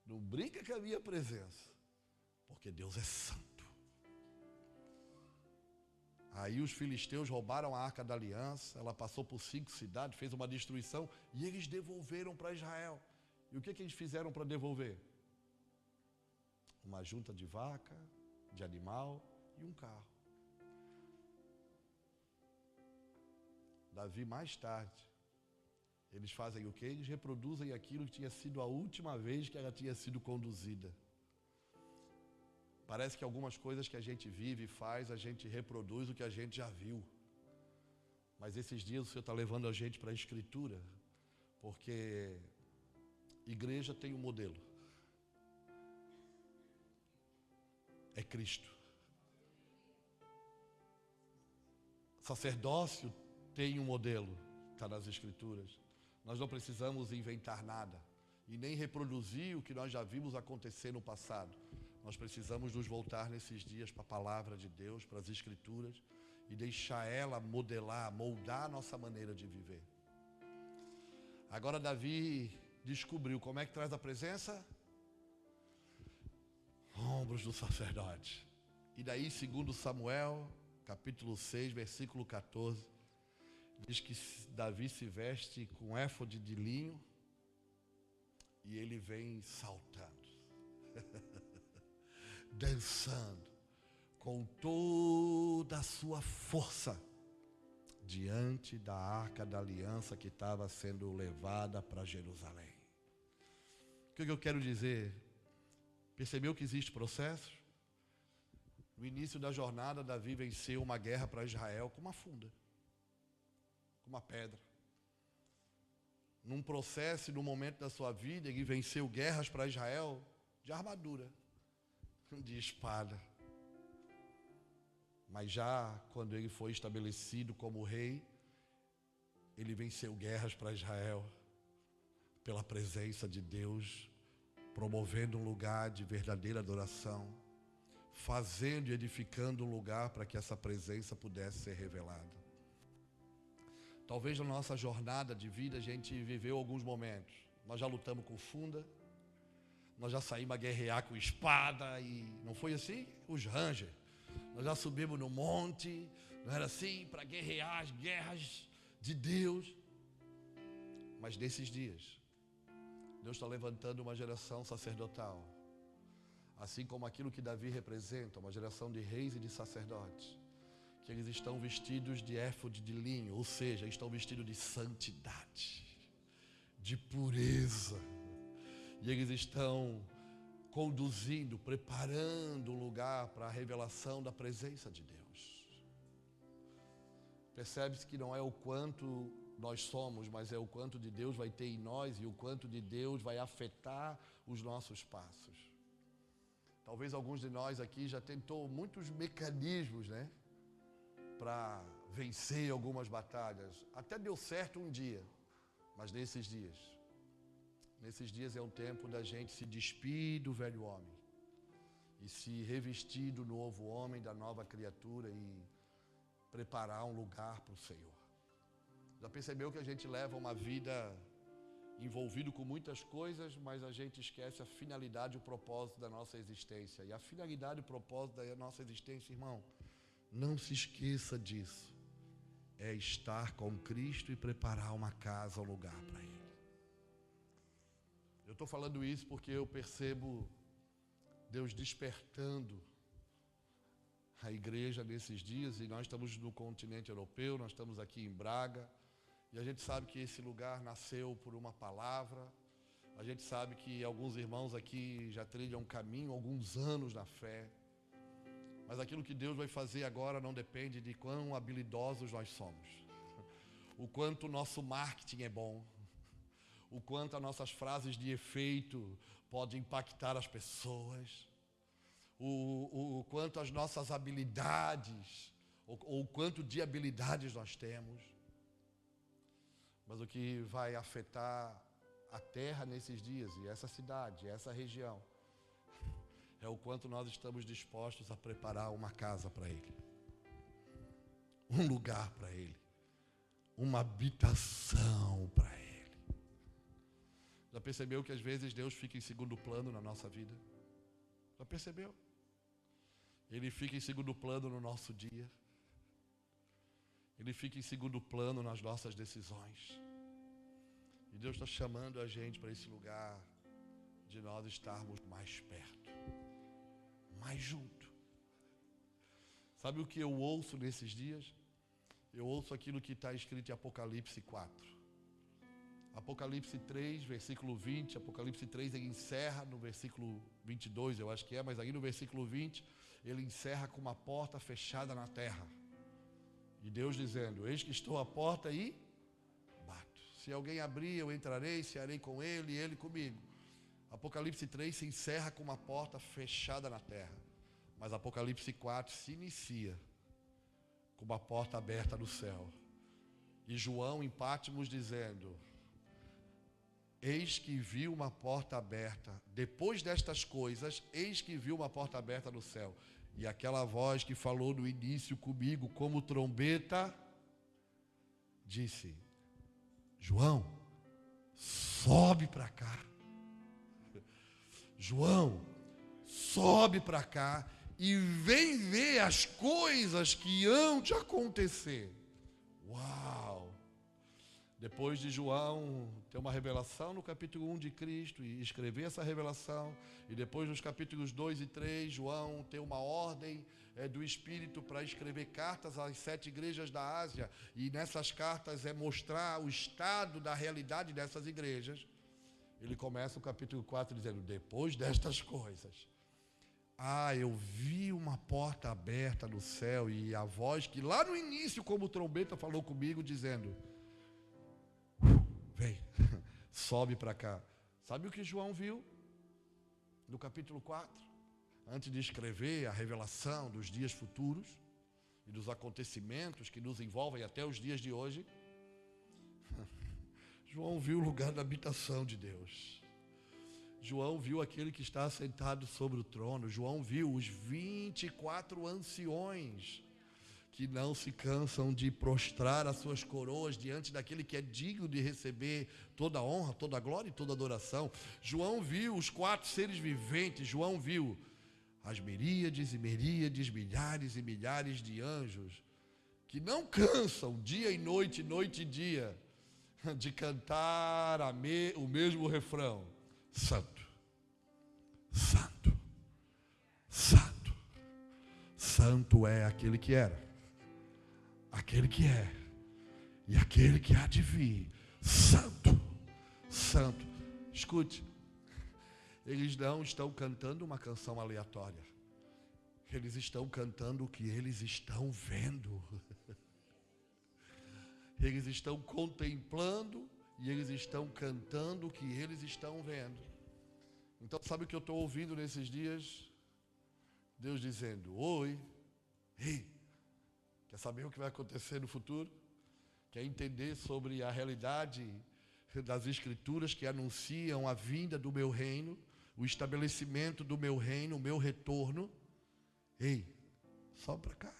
Não brinca com a minha presença, porque Deus é santo. Aí os filisteus roubaram a Arca da Aliança, ela passou por 5 cidades, fez uma destruição, e eles devolveram para Israel. E o que eles fizeram para devolver? Uma junta de vaca, de animal, e um carro. Davi, mais tarde, eles fazem o quê? Eles reproduzem aquilo que tinha sido a última vez que ela tinha sido conduzida. Parece que algumas coisas que a gente vive e faz, a gente reproduz o que a gente já viu. Mas esses dias o Senhor está levando a gente para a Escritura, porque igreja tem um modelo. É Cristo. Sacerdócio tem um modelo, está nas Escrituras. Nós não precisamos inventar nada e nem reproduzir o que nós já vimos acontecer no passado. Nós precisamos nos voltar nesses dias para a palavra de Deus, para as Escrituras, e deixar ela modelar, moldar a nossa maneira de viver. Agora Davi descobriu como é que traz a presença? Ombros do sacerdote. E daí, segundo Samuel, capítulo 6, versículo 14, diz que Davi se veste com éfode de linho e ele vem saltando, dançando, com toda a sua força, diante da arca da aliança que estava sendo levada para Jerusalém. O que eu quero dizer? Percebeu que existe processo? No início da jornada, Davi venceu uma guerra para Israel com uma funda, com uma pedra. Num processo e num momento da sua vida, ele venceu guerras para Israel de armadura, de espada. Mas já quando ele foi estabelecido como rei, ele venceu guerras para Israel pela presença de Deus, promovendo um lugar de verdadeira adoração, fazendo e edificando um lugar para que essa presença pudesse ser revelada. Talvez na nossa jornada de vida a gente viveu alguns momentos. Nós já lutamos com funda, nós já saímos a guerrear com espada, e não foi assim? Os Rangers. Nós já subimos no monte, não era assim? Para guerrear as guerras de Deus. Mas nesses dias, Deus está levantando uma geração sacerdotal, assim como aquilo que Davi representa, uma geração de reis e de sacerdotes, que eles estão vestidos de éfode de linho, ou seja, estão vestidos de santidade, de pureza, e eles estão conduzindo, preparando um lugar para a revelação da presença de Deus. Percebe-se que não é o quanto nós somos, mas é o quanto de Deus vai ter em nós e o quanto de Deus vai afetar os nossos passos. Talvez alguns de nós aqui já tentou muitos mecanismos, né, para vencer algumas batalhas. Até deu certo um dia, mas nesses dias é um tempo da gente se despir do velho homem e se revestir do novo homem, da nova criatura, e preparar um lugar para o Senhor. Já percebeu que a gente leva uma vida envolvido com muitas coisas, mas a gente esquece a finalidade e o propósito da nossa existência. E a finalidade e o propósito da nossa existência, irmão, não se esqueça disso. É estar com Cristo e preparar uma casa, um lugar para Ele. Eu estou falando isso porque eu percebo Deus despertando a igreja nesses dias, e nós estamos no continente europeu, nós estamos aqui em Braga, e a gente sabe que esse lugar nasceu por uma palavra, a gente sabe que alguns irmãos aqui já trilham um caminho, alguns anos na fé, mas aquilo que Deus vai fazer agora não depende de quão habilidosos nós somos, o quanto o nosso marketing é bom, o quanto as nossas frases de efeito podem impactar as pessoas, o quanto as nossas habilidades, ou o quanto de habilidades nós temos. Mas o que vai afetar a terra nesses dias, e essa cidade, essa região, é o quanto nós estamos dispostos a preparar uma casa para Ele, um lugar para Ele, uma habitação para Ele. Já percebeu que às vezes Deus fica em segundo plano na nossa vida? Já percebeu? Ele fica em segundo plano no nosso dia. Ele fica em segundo plano nas nossas decisões. E Deus está chamando a gente para esse lugar de nós estarmos mais perto, mais junto. Sabe o que eu ouço nesses dias? Eu ouço aquilo que está escrito em Apocalipse 4. Apocalipse 3, versículo 20. Apocalipse 3, ele encerra no versículo 22, eu acho que é, mas aí no versículo 20, ele encerra com uma porta fechada na terra. E Deus dizendo: eis que estou à porta e bato. Se alguém abrir, eu entrarei, cearei com ele e ele comigo. Apocalipse 3 se encerra com uma porta fechada na terra. Mas Apocalipse 4 se inicia com uma porta aberta no céu. E João em Patmos dizendo: eis que vi uma porta aberta. Depois destas coisas, eis que vi uma porta aberta no céu. E aquela voz que falou no início comigo como trombeta, disse: João, sobe para cá. João, sobe para cá e vem ver as coisas que hão de acontecer. Uau! Depois de João ter uma revelação no capítulo 1 de Cristo e escrever essa revelação, e depois nos capítulos 2 e 3, João ter uma ordem do Espírito para escrever cartas às 7 igrejas da Ásia, e nessas cartas mostrar o estado da realidade dessas igrejas, ele começa o capítulo 4 dizendo: depois destas coisas, eu vi uma porta aberta no céu, e a voz que lá no início como trombeta falou comigo dizendo: vem, sobe para cá. Sabe o que João viu no capítulo 4? Antes de escrever a revelação dos dias futuros e dos acontecimentos que nos envolvem até os dias de hoje, João viu o lugar da habitação de Deus. João viu aquele que está sentado sobre o trono. João viu os 24 anciões que não se cansam de prostrar as suas coroas diante daquele que é digno de receber toda a honra, toda a glória e toda a adoração. João viu os 4 seres viventes. João viu as miríades e miríades, milhares e milhares de anjos que não cansam dia e noite e dia de cantar o mesmo refrão: Santo, Santo, Santo. Santo é aquele que era, aquele que é e aquele que há de vir. Santo, Santo. Escute, eles não estão cantando uma canção aleatória. Eles estão cantando o que eles estão vendo. Eles estão contemplando e eles estão cantando o que eles estão vendo. Então, sabe o que eu estou ouvindo nesses dias? Deus dizendo: oi, ei, quer saber o que vai acontecer no futuro? Quer entender sobre a realidade das Escrituras que anunciam a vinda do meu reino, o estabelecimento do meu reino, o meu retorno? Ei, sobe para cá.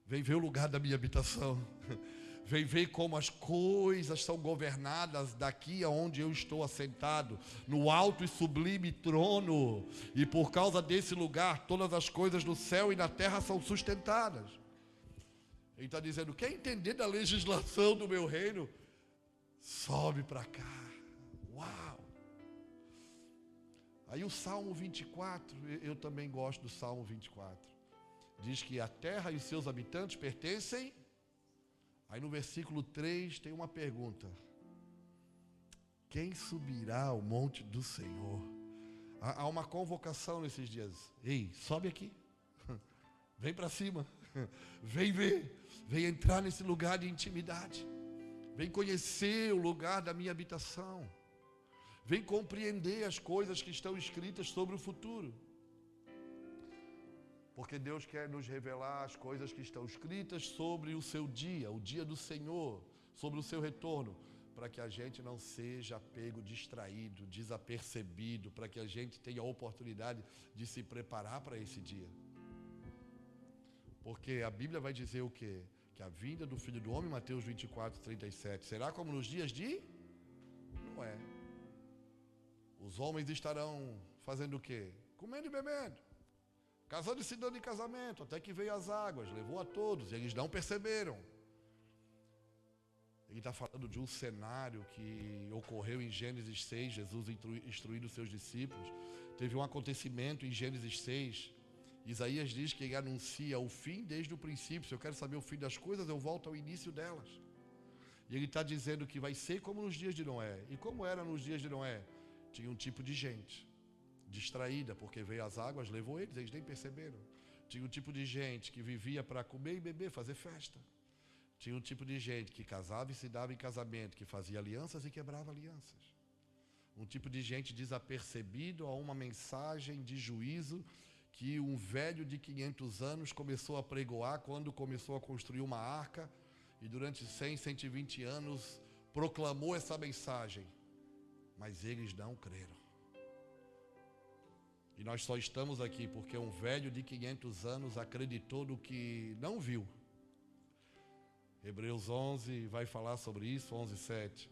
Vem ver o lugar da minha habitação. Vem ver como as coisas são governadas daqui aonde eu estou assentado, no alto e sublime trono. E por causa desse lugar, todas as coisas no céu e na terra são sustentadas. Ele está dizendo: quer entender da legislação do meu reino? Sobe para cá. Uau! Aí o Salmo 24, eu também gosto do Salmo 24. Diz que a terra e os seus habitantes pertencem. Aí no versículo 3 tem uma pergunta: quem subirá ao monte do Senhor? Há uma convocação nesses dias. Ei, sobe aqui. Vem para cima. Vem ver. Vem entrar nesse lugar de intimidade. Vem conhecer o lugar da minha habitação. Vem compreender as coisas que estão escritas sobre o futuro. Porque Deus quer nos revelar as coisas que estão escritas sobre o seu dia, o dia do Senhor, sobre o seu retorno, para que a gente não seja pego distraído, desapercebido, para que a gente tenha a oportunidade de se preparar para esse dia. Porque a Bíblia vai dizer o quê? Que a vinda do Filho do Homem, Mateus 24, 37, será como nos dias de Noé. Os homens estarão fazendo o quê? Comendo e bebendo. Casando e se dando em casamento, até que veio as águas, levou a todos, e eles não perceberam. Ele está falando de um cenário que ocorreu em Gênesis 6, Jesus instruindo seus discípulos. Teve um acontecimento em Gênesis 6, Isaías diz que ele anuncia o fim desde o princípio. Se eu quero saber o fim das coisas, eu volto ao início delas. E ele está dizendo que vai ser como nos dias de Noé. E como era nos dias de Noé? Tinha um tipo de gente distraída, porque veio as águas, levou eles nem perceberam. Tinha um tipo de gente que vivia para comer e beber, fazer festa. Tinha um tipo de gente que casava e se dava em casamento, que fazia alianças e quebrava alianças. Um tipo de gente desapercebido a uma mensagem de juízo que um velho de 500 anos começou a pregoar quando começou a construir uma arca e durante 100, 120 anos proclamou essa mensagem, mas eles não creram. E nós só estamos aqui porque um velho de 500 anos acreditou no que não viu. Hebreus 11 vai falar sobre isso, 11:7,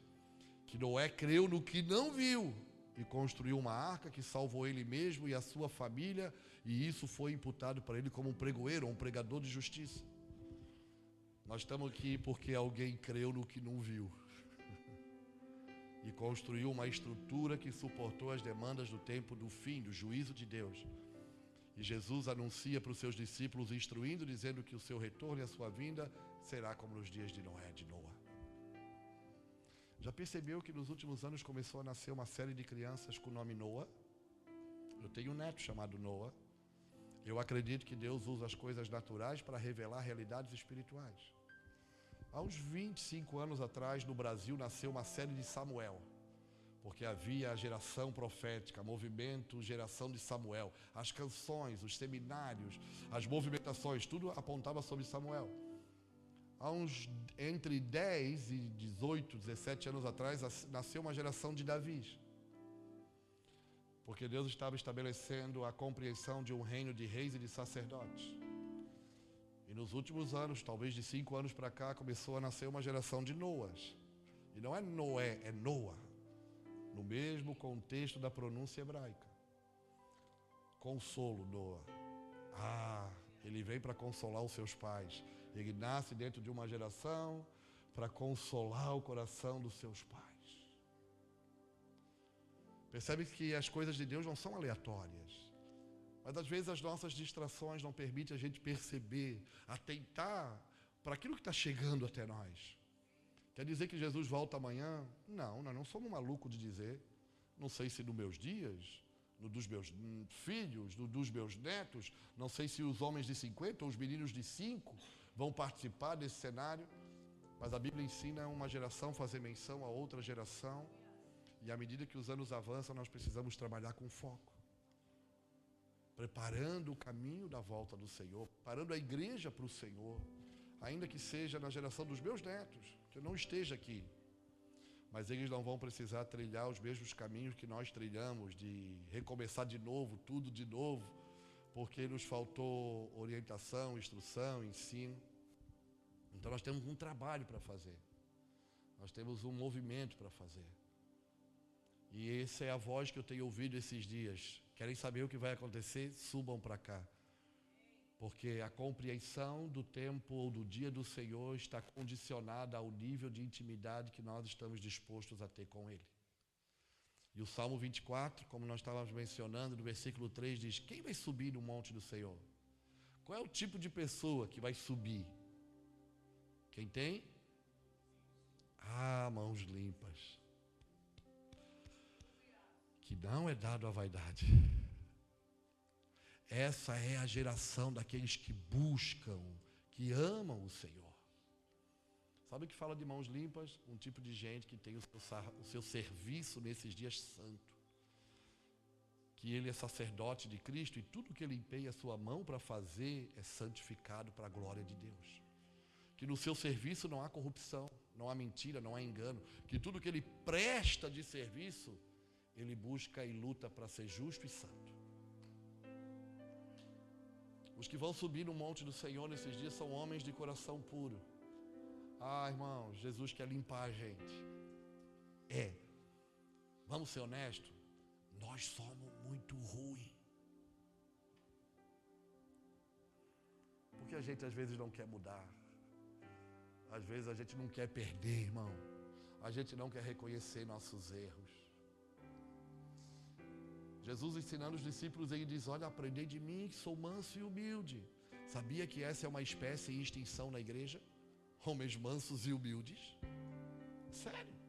que Noé creu no que não viu e construiu uma arca que salvou ele mesmo e a sua família, e isso foi imputado para ele como um pregoeiro, um pregador de justiça. Nós estamos aqui porque alguém creu no que não viu e construiu uma estrutura que suportou as demandas do tempo do fim, do juízo de Deus. E Jesus anuncia para os seus discípulos, instruindo, dizendo que o seu retorno e a sua vinda será como nos dias de Noé, de Noa. Já percebeu que nos últimos anos começou a nascer uma série de crianças com o nome Noa? Eu tenho um neto chamado Noa. Eu acredito que Deus usa as coisas naturais para revelar realidades espirituais. Há uns 25 anos atrás, no Brasil, nasceu uma série de Samuel, porque havia a geração profética, movimento, geração de Samuel. As canções, os seminários, as movimentações, tudo apontava sobre Samuel. Há uns entre 10 e 18, 17 anos atrás, nasceu uma geração de Davis. Porque Deus estava estabelecendo a compreensão de um reino de reis e de sacerdotes. E nos últimos anos, talvez de 5 anos para cá, começou a nascer uma geração de Noas. E não é Noé, é Noa. No mesmo contexto da pronúncia hebraica. Consolo, Noa. Ele vem para consolar os seus pais. Ele nasce dentro de uma geração para consolar o coração dos seus pais. Percebe que as coisas de Deus não são aleatórias. Mas às vezes as nossas distrações não permitem a gente perceber, atentar para aquilo que está chegando até nós. Quer dizer que Jesus volta amanhã? Não, nós não somos malucos de dizer. Não sei se nos meus dias, no dos meus filhos, no dos meus netos, não sei se os homens de 50 ou os meninos de 5 vão participar desse cenário. Mas a Bíblia ensina uma geração fazer menção a outra geração. E à medida que os anos avançam, nós precisamos trabalhar com foco. Preparando o caminho da volta do Senhor, preparando a igreja para o Senhor, ainda que seja na geração dos meus netos, que eu não esteja aqui, mas eles não vão precisar trilhar os mesmos caminhos que nós trilhamos, de recomeçar de novo, tudo de novo, porque nos faltou orientação, instrução, ensino. Então nós temos um trabalho para fazer, nós temos um movimento para fazer. E essa é a voz que eu tenho ouvido esses dias. Querem saber o que vai acontecer? Subam para cá. Porque a compreensão do tempo ou do dia do Senhor está condicionada ao nível de intimidade que nós estamos dispostos a ter com Ele. E o Salmo 24, como nós estávamos mencionando, no versículo 3 diz: quem vai subir no monte do Senhor? Qual é o tipo de pessoa que vai subir? Quem tem? Mãos limpas. Que não é dado à vaidade. Essa é a geração daqueles que buscam, que amam o Senhor. Sabe o que fala de mãos limpas? Um tipo de gente que tem o seu serviço nesses dias santo. Que ele é sacerdote de Cristo e tudo que ele empenha a sua mão para fazer é santificado para a glória de Deus. Que no seu serviço não há corrupção, não há mentira, não há engano. Que tudo que ele presta de serviço, ele busca e luta para ser justo e santo. Os que vão subir no monte do Senhor nesses dias são homens de coração puro. Irmãos, Jesus quer limpar a gente. Vamos ser honestos, nós somos muito ruins. Porque a gente às vezes não quer mudar. Às vezes a gente não quer perder, irmão. A gente não quer reconhecer nossos erros. Jesus ensinando os discípulos, ele diz: olha, aprendei de mim que sou manso e humilde. Sabia que essa é uma espécie em extinção na igreja? Homens mansos e humildes. Sério.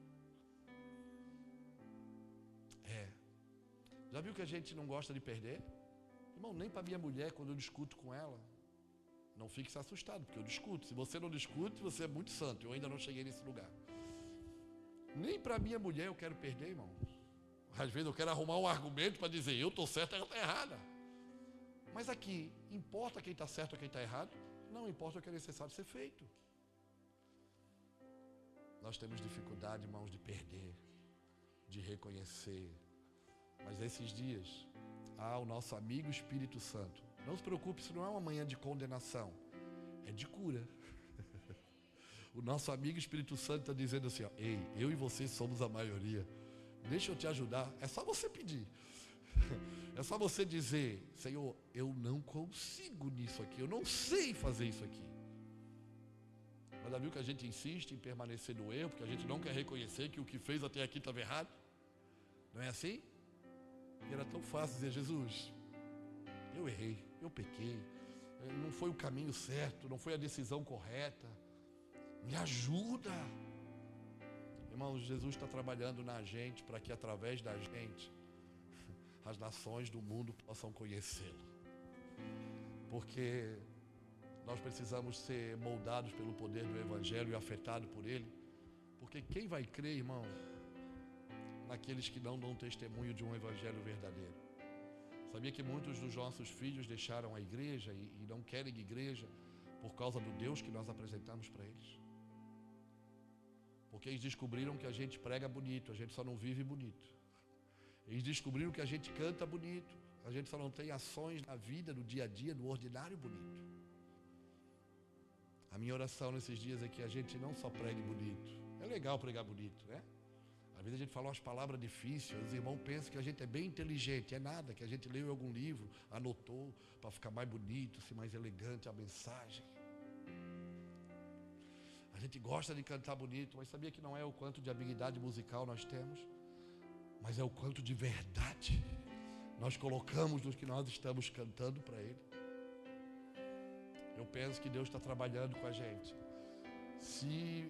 Já viu que a gente não gosta de perder? Irmão, nem para minha mulher, quando eu discuto com ela, não fique assustado, porque eu discuto. Se você não discute, você é muito santo. Eu ainda não cheguei nesse lugar. Nem para minha mulher eu quero perder, irmão. Às vezes eu quero arrumar um argumento para dizer eu estou certo e ela está errada. Mas aqui, importa quem está certo ou quem está errado? Não, importa o que é necessário ser feito. Nós temos dificuldade, irmãos, de perder, de reconhecer. Mas esses dias, o nosso amigo Espírito Santo. Não se preocupe, isso não é uma manhã de condenação, é de cura. O nosso amigo Espírito Santo está dizendo assim, ó, ei, eu e você somos a maioria. Deixa eu te ajudar. É só você pedir. É só você dizer, Senhor, eu não consigo nisso aqui, eu não sei fazer isso aqui. Mas já viu que a gente insiste em permanecer no erro, porque a gente não quer reconhecer que o que fez até aqui estava errado? Não é assim? E era tão fácil dizer, Jesus, eu errei, eu pequei, não foi o caminho certo, não foi a decisão correta, me ajuda. Irmãos, Jesus está trabalhando na gente para que através da gente as nações do mundo possam conhecê-lo. Porque nós precisamos ser moldados pelo poder do Evangelho e afetados por ele. Porque quem vai crer, irmão, naqueles que não dão testemunho de um Evangelho verdadeiro? Sabia que muitos dos nossos filhos deixaram a igreja e não querem igreja por causa do Deus que nós apresentamos para eles? Porque eles descobriram que a gente prega bonito, a gente só não vive bonito. Eles descobriram que a gente canta bonito, a gente só não tem ações na vida, no dia a dia, no ordinário bonito. A minha oração nesses dias é que a gente não só pregue bonito. É legal pregar bonito, né? Às vezes a gente fala umas palavras difíceis, os irmãos pensam que a gente é bem inteligente. É nada, que a gente leu em algum livro, anotou, para ficar mais bonito, ser mais elegante a mensagem. A gente gosta de cantar bonito, mas sabia que não é o quanto de habilidade musical nós temos, mas é o quanto de verdade nós colocamos no que nós estamos cantando para Ele. Eu penso que Deus está trabalhando com a gente. Se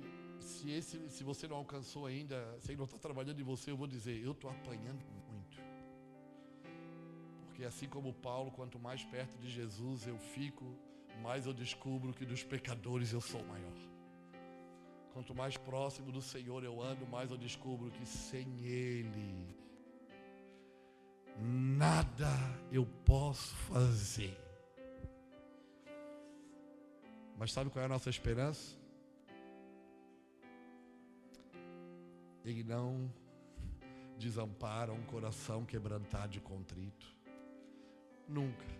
você não alcançou ainda, se Ele não está trabalhando em você, eu vou dizer, eu estou apanhando muito. Porque assim como Paulo, quanto mais perto de Jesus eu fico, mais eu descubro que dos pecadores eu sou maior. Quanto mais próximo do Senhor eu ando, mais eu descubro que sem Ele, nada eu posso fazer. Mas sabe qual é a nossa esperança? Ele não desampara um coração quebrantado e contrito. Nunca.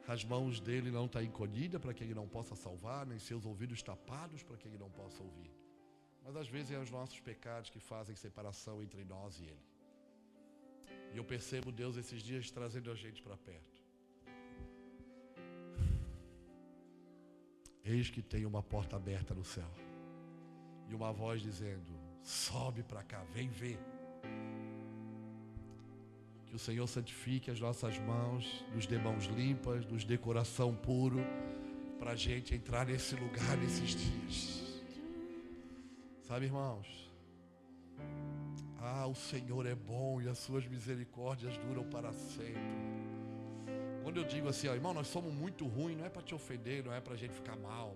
As mãos dele não estão encolhidas para que ele não possa salvar, nem seus ouvidos tapados para que ele não possa ouvir. Mas às vezes é os nossos pecados que fazem separação entre nós e ele. E eu percebo Deus esses dias trazendo a gente para perto. Eis que tem uma porta aberta no céu. E uma voz dizendo, sobe para cá, vem ver. Que o Senhor santifique as nossas mãos, nos dê mãos limpas, nos dê coração puro, para a gente entrar nesse lugar nesses dias. Sabe, irmãos? O Senhor é bom e as suas misericórdias duram para sempre. Quando eu digo assim, irmão, nós somos muito ruins, não é para te ofender, não é para a gente ficar mal.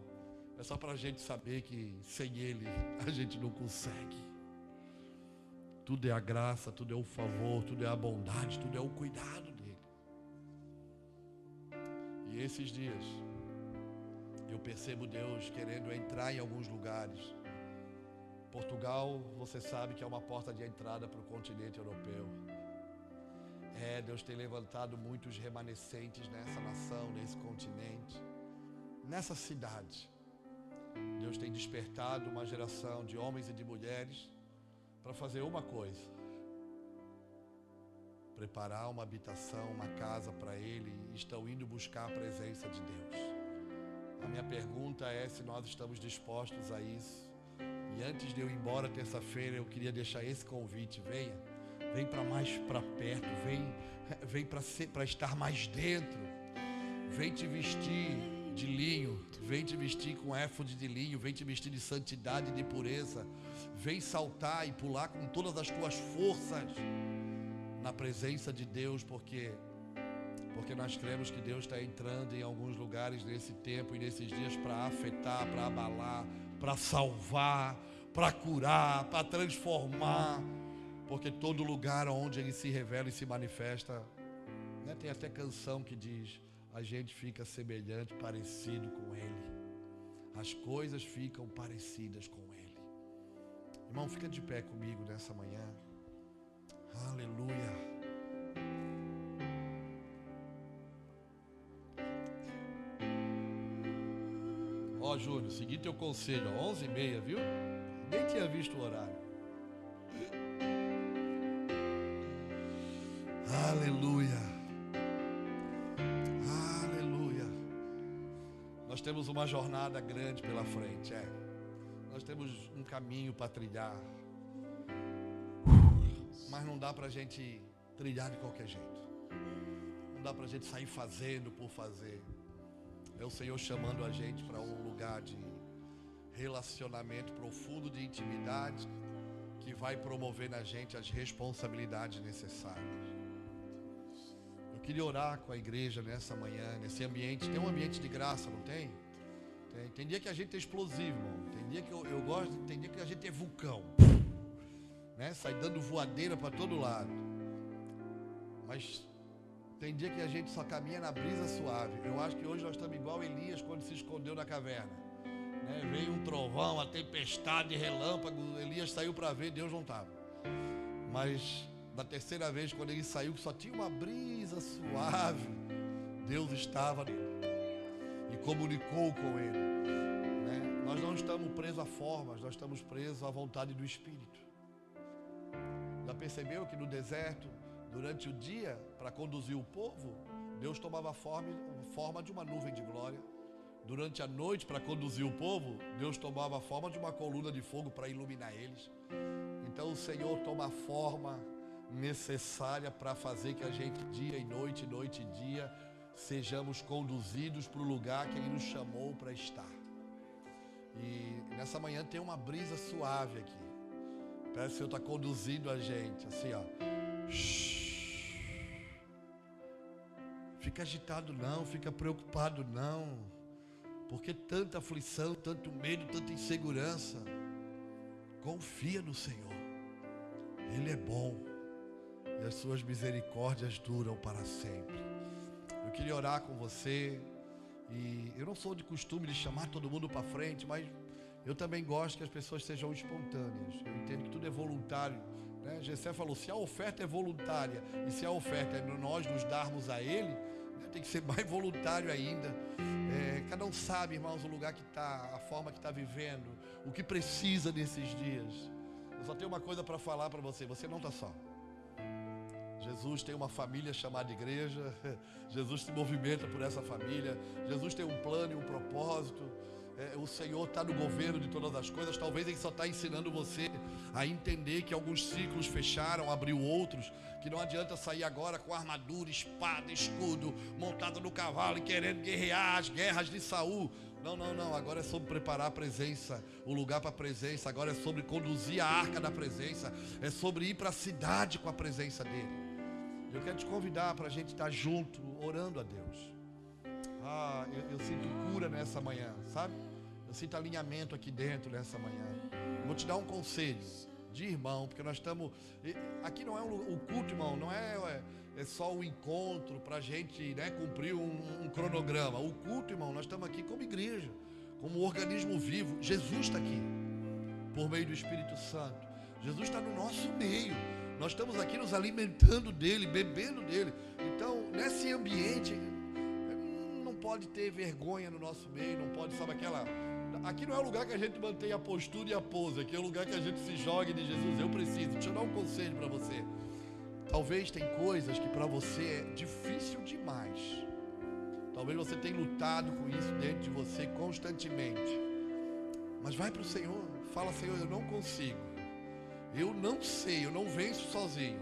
É só para a gente saber que sem Ele a gente não consegue. Tudo é a graça, tudo é o favor, tudo é a bondade, tudo é o cuidado dele. E esses dias, eu percebo Deus querendo entrar em alguns lugares. Portugal, você sabe que é uma porta de entrada para o continente europeu. Deus tem levantado muitos remanescentes nessa nação, nesse continente, nessa cidade. Deus tem despertado uma geração de homens e de mulheres para fazer uma coisa: preparar uma habitação, uma casa para Ele, e estão indo buscar a presença de Deus. A minha pergunta é se nós estamos dispostos a isso. E antes de eu ir embora terça-feira, eu queria deixar esse convite: venha, Vem para mais para perto, vem para estar mais dentro. Vem te vestir de linho, vem te vestir com éfode de linho, vem te vestir de santidade e de pureza. Vem saltar e pular com todas as tuas forças na presença de Deus, porque nós cremos que Deus está entrando em alguns lugares nesse tempo e nesses dias para afetar, para abalar, para salvar, para curar, para transformar, porque todo lugar onde Ele se revela e se manifesta, né, tem até canção que diz: a gente fica semelhante, parecido com Ele, as coisas ficam parecidas com Ele. Irmão, fica de pé comigo nessa manhã. Aleluia. Ó, Júnior, segui teu conselho, 11h30, viu? Nem tinha visto o horário. Aleluia. Aleluia. Nós temos uma jornada grande pela frente, Nós temos um caminho para trilhar. Mas não dá para a gente trilhar de qualquer jeito. Não dá para a gente sair fazendo por fazer. É o Senhor chamando a gente para um lugar de relacionamento profundo, de intimidade, que vai promover na gente as responsabilidades necessárias. Eu queria orar com a igreja nessa manhã, nesse ambiente. Tem um ambiente de graça, não tem? Tem dia que a gente é explosivo, irmão. Tem dia que eu gosto, tem dia que a gente é vulcão, né? Sai dando voadeira para todo lado. Mas tem dia que a gente só caminha na brisa suave. Eu acho que hoje nós estamos igual Elias quando se escondeu na caverna, né? Veio um trovão, uma tempestade, relâmpago. Elias saiu para ver, Deus não estava. Mas da terceira vez, quando ele saiu, que só tinha uma brisa suave, Deus estava nele e comunicou com ele, né? Nós não estamos presos a formas, nós estamos presos à vontade do Espírito. Já percebeu que no deserto, durante o dia, para conduzir o povo, Deus tomava forma de uma nuvem de glória. Durante a noite, para conduzir o povo, Deus tomava a forma de uma coluna de fogo para iluminar eles. Então o Senhor toma a forma necessária para fazer que a gente, dia e noite e dia, sejamos conduzidos para o lugar que Ele nos chamou para estar. E nessa manhã tem uma brisa suave aqui. Parece que o Senhor está conduzindo a gente, assim, ó. Fica agitado não, fica preocupado não. Porque tanta aflição, tanto medo, tanta insegurança. Confia no Senhor. Ele é bom. E as suas misericórdias duram para sempre. Eu queria orar com você. E eu não sou de costume de chamar todo mundo para frente, mas eu também gosto que as pessoas sejam espontâneas. Eu entendo que tudo é voluntário, né? Gessé falou, se a oferta é voluntária e se a oferta é nós nos darmos a Ele, né, tem que ser mais voluntário ainda. Cada um sabe, irmãos, o lugar que está, a forma que está vivendo, o que precisa nesses dias. Eu só tenho uma coisa para falar para você, você não está só. Jesus tem uma família chamada igreja, Jesus se movimenta por essa família, Jesus tem um plano e um propósito. O Senhor está no governo de todas as coisas. Talvez Ele só está ensinando você a entender que alguns ciclos fecharam, abriu outros, que não adianta sair agora com armadura, espada, escudo, montado no cavalo e querendo guerrear as guerras de Saul. Não, agora é sobre preparar a presença, o lugar para a presença. Agora é sobre conduzir a arca da presença, é sobre ir para a cidade com a presença dEle. Eu quero te convidar para a gente estar junto, orando a Deus. Eu sinto cura nessa manhã, sabe? Eu sinto alinhamento aqui dentro nessa manhã. Eu vou te dar um conselho de irmão, porque nós estamos... Aqui não é o culto, irmão, não é só um encontro para a gente, né, cumprir um cronograma. O culto, irmão, nós estamos aqui como igreja, como um organismo vivo. Jesus está aqui, por meio do Espírito Santo. Jesus está no nosso meio. Nós estamos aqui nos alimentando dEle, bebendo dEle. Então, nesse ambiente... Não pode ter vergonha no nosso meio, não pode, sabe aquela... Aqui não é o lugar que a gente mantém a postura e a pose, aqui é o lugar que a gente se joga de Jesus. Eu preciso, deixa eu dar um conselho para você. Talvez tem coisas que para você é difícil demais. Talvez você tenha lutado com isso dentro de você constantemente. Mas vai para o Senhor, fala, Senhor, eu não consigo. Eu não sei, eu não venço sozinho,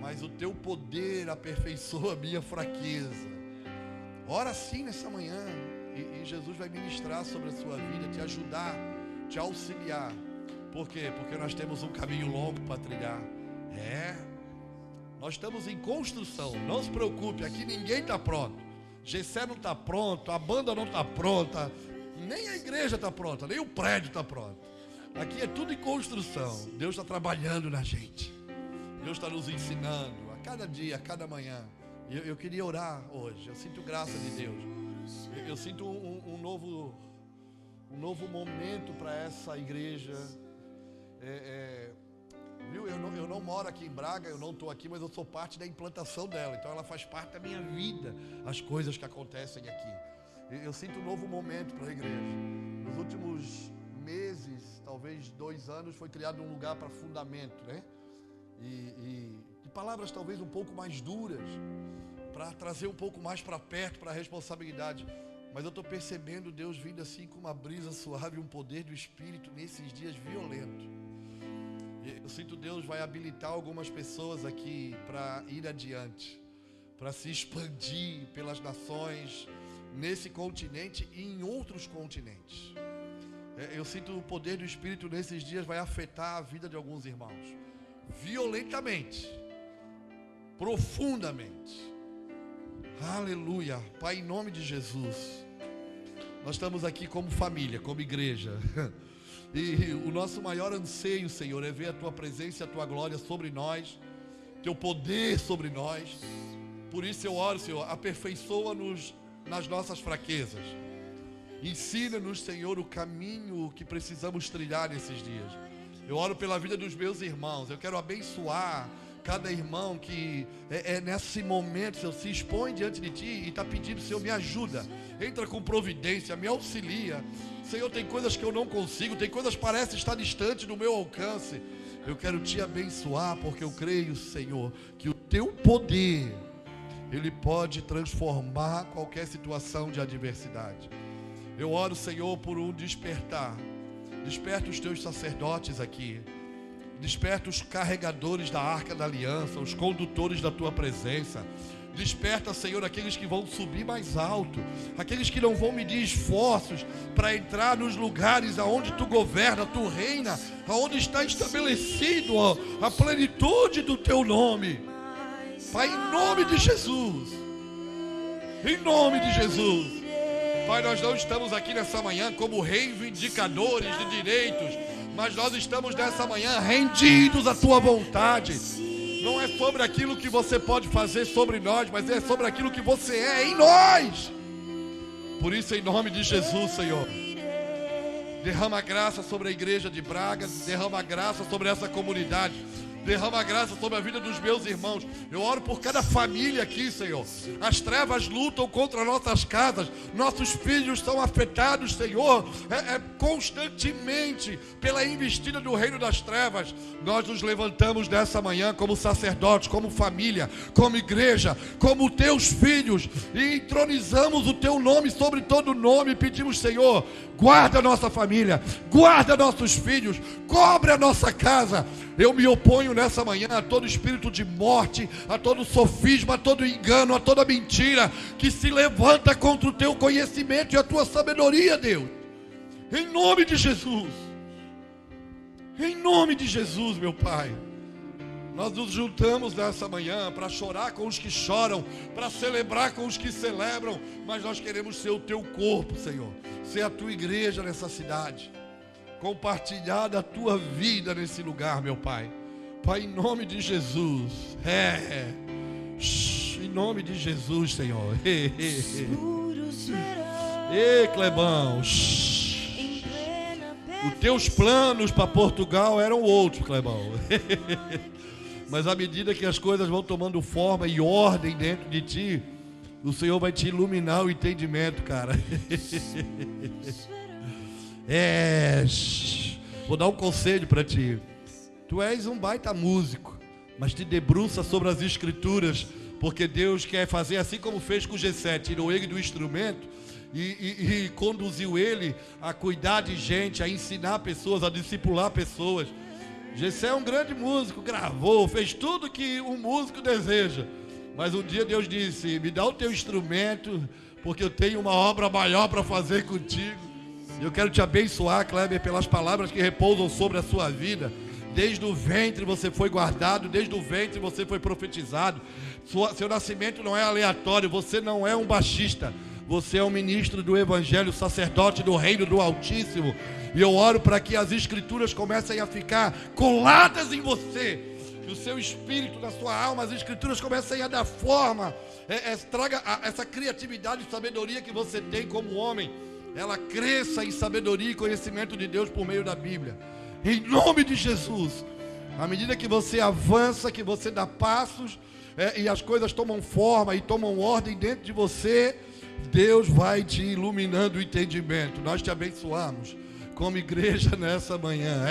mas o teu poder aperfeiçoa a minha fraqueza. Ora sim nessa manhã, e Jesus vai ministrar sobre a sua vida, te ajudar, te auxiliar. Por quê? Porque nós temos um caminho longo para trilhar. Nós estamos em construção, não se preocupe, aqui ninguém está pronto. Gessé não está pronto, a banda não está pronta, nem a igreja está pronta, nem o prédio está pronto. Aqui é tudo em construção. Deus está trabalhando na gente. Deus está nos ensinando a cada dia, a cada manhã. E eu queria orar hoje. Eu sinto graça de Deus. Eu sinto um novo momento para essa igreja. Viu? Eu não moro aqui em Braga, eu não estou aqui, mas eu sou parte da implantação dela. Então ela faz parte da minha vida, as coisas que acontecem aqui. Eu sinto um novo momento para a igreja. Nos últimos meses, talvez 2 anos, foi criado um lugar para fundamento, né? E palavras talvez um pouco mais duras, para trazer um pouco mais para perto, para a responsabilidade. Mas eu estou percebendo Deus vindo assim com uma brisa suave, um poder do Espírito nesses dias violentos. Eu sinto Deus vai habilitar algumas pessoas aqui para ir adiante, para se expandir pelas nações, nesse continente e em outros continentes. Eu sinto o poder do Espírito nesses dias vai afetar a vida de alguns irmãos, violentamente, profundamente. Aleluia. Pai, em nome de Jesus, nós estamos aqui como família, como igreja. E o nosso maior anseio, Senhor, é ver a Tua presença e a Tua glória sobre nós, Teu poder sobre nós. Por isso eu oro, Senhor, aperfeiçoa-nos nas nossas fraquezas. Ensina-nos, Senhor, o caminho que precisamos trilhar nesses dias. Eu oro pela vida dos meus irmãos. Eu quero abençoar cada irmão que nesse momento, Senhor, se expõe diante de Ti e está pedindo, Senhor, me ajuda. Entra com providência, me auxilia. Senhor, tem coisas que eu não consigo, tem coisas que parecem estar distantes do meu alcance. Eu quero Te abençoar, porque eu creio, Senhor, que o Teu poder, Ele pode transformar qualquer situação de adversidade. Eu oro, Senhor, por um despertar. Desperta os Teus sacerdotes aqui. Desperta os carregadores da Arca da Aliança, os condutores da Tua presença. Desperta, Senhor, aqueles que vão subir mais alto, aqueles que não vão medir esforços para entrar nos lugares aonde Tu governa, Tu reina, aonde está estabelecido a plenitude do Teu nome. Pai, em nome de Jesus, em nome de Jesus. Pai, nós não estamos aqui nessa manhã como reivindicadores de direitos, mas nós estamos nessa manhã rendidos à Tua vontade. Não é sobre aquilo que Você pode fazer sobre nós, mas é sobre aquilo que Você é em nós. Por isso, em nome de Jesus, Senhor, derrama graça sobre a igreja de Braga, derrama graça sobre essa comunidade, derrama graça sobre a vida dos meus irmãos. Eu oro por cada família aqui, Senhor. As trevas lutam contra nossas casas. Nossos filhos são afetados, Senhor, constantemente pela investida do reino das trevas. Nós nos levantamos nessa manhã como sacerdotes, como família, como igreja, como Teus filhos, e entronizamos o Teu nome sobre todo nome. E pedimos, Senhor, guarda a nossa família, guarda nossos filhos, cobre a nossa casa. Eu me oponho nessa manhã a todo espírito de morte, a todo sofisma, a todo engano, a toda mentira que se levanta contra o Teu conhecimento e a Tua sabedoria, Deus. Em nome de Jesus. Em nome de Jesus, meu Pai. Nós nos juntamos nessa manhã para chorar com os que choram, para celebrar com os que celebram, mas nós queremos ser o Teu corpo, Senhor, ser a Tua igreja nessa cidade, compartilhar da Tua vida nesse lugar, meu Pai. Pai, em nome de Jesus. Em nome de Jesus, Senhor. Ei, Clebão. Os Teus planos para Portugal eram outros, Clebão. Mas à medida que as coisas vão tomando forma e ordem dentro de Ti, o Senhor vai te iluminar o entendimento, cara. Vou dar um conselho para ti. Tu és um baita músico, mas te debruça sobre as escrituras, porque Deus quer fazer assim como fez com Gessé. Tirou ele do instrumento e conduziu ele a cuidar de gente, a ensinar pessoas, a discipular pessoas. Gessé é um grande músico, gravou, fez tudo que um músico deseja. Mas um dia Deus disse: me dá o teu instrumento, porque eu tenho uma obra maior para fazer contigo. Eu quero te abençoar, Kleber, pelas palavras que repousam sobre a sua vida. Desde o ventre você foi guardado, desde o ventre você foi profetizado. Seu nascimento não é aleatório, você não é um baixista. Você é um ministro do Evangelho, sacerdote do reino do Altíssimo. E eu oro para que as escrituras comecem a ficar coladas em você. Que o seu espírito, na sua alma, as escrituras comecem a dar forma. Traga essa criatividade e sabedoria que você tem como homem. Ela cresça em sabedoria e conhecimento de Deus por meio da Bíblia. Em nome de Jesus. À medida que você avança, que você dá passos, e as coisas tomam forma e tomam ordem dentro de você, Deus vai te iluminando o entendimento. Nós te abençoamos como igreja nessa manhã.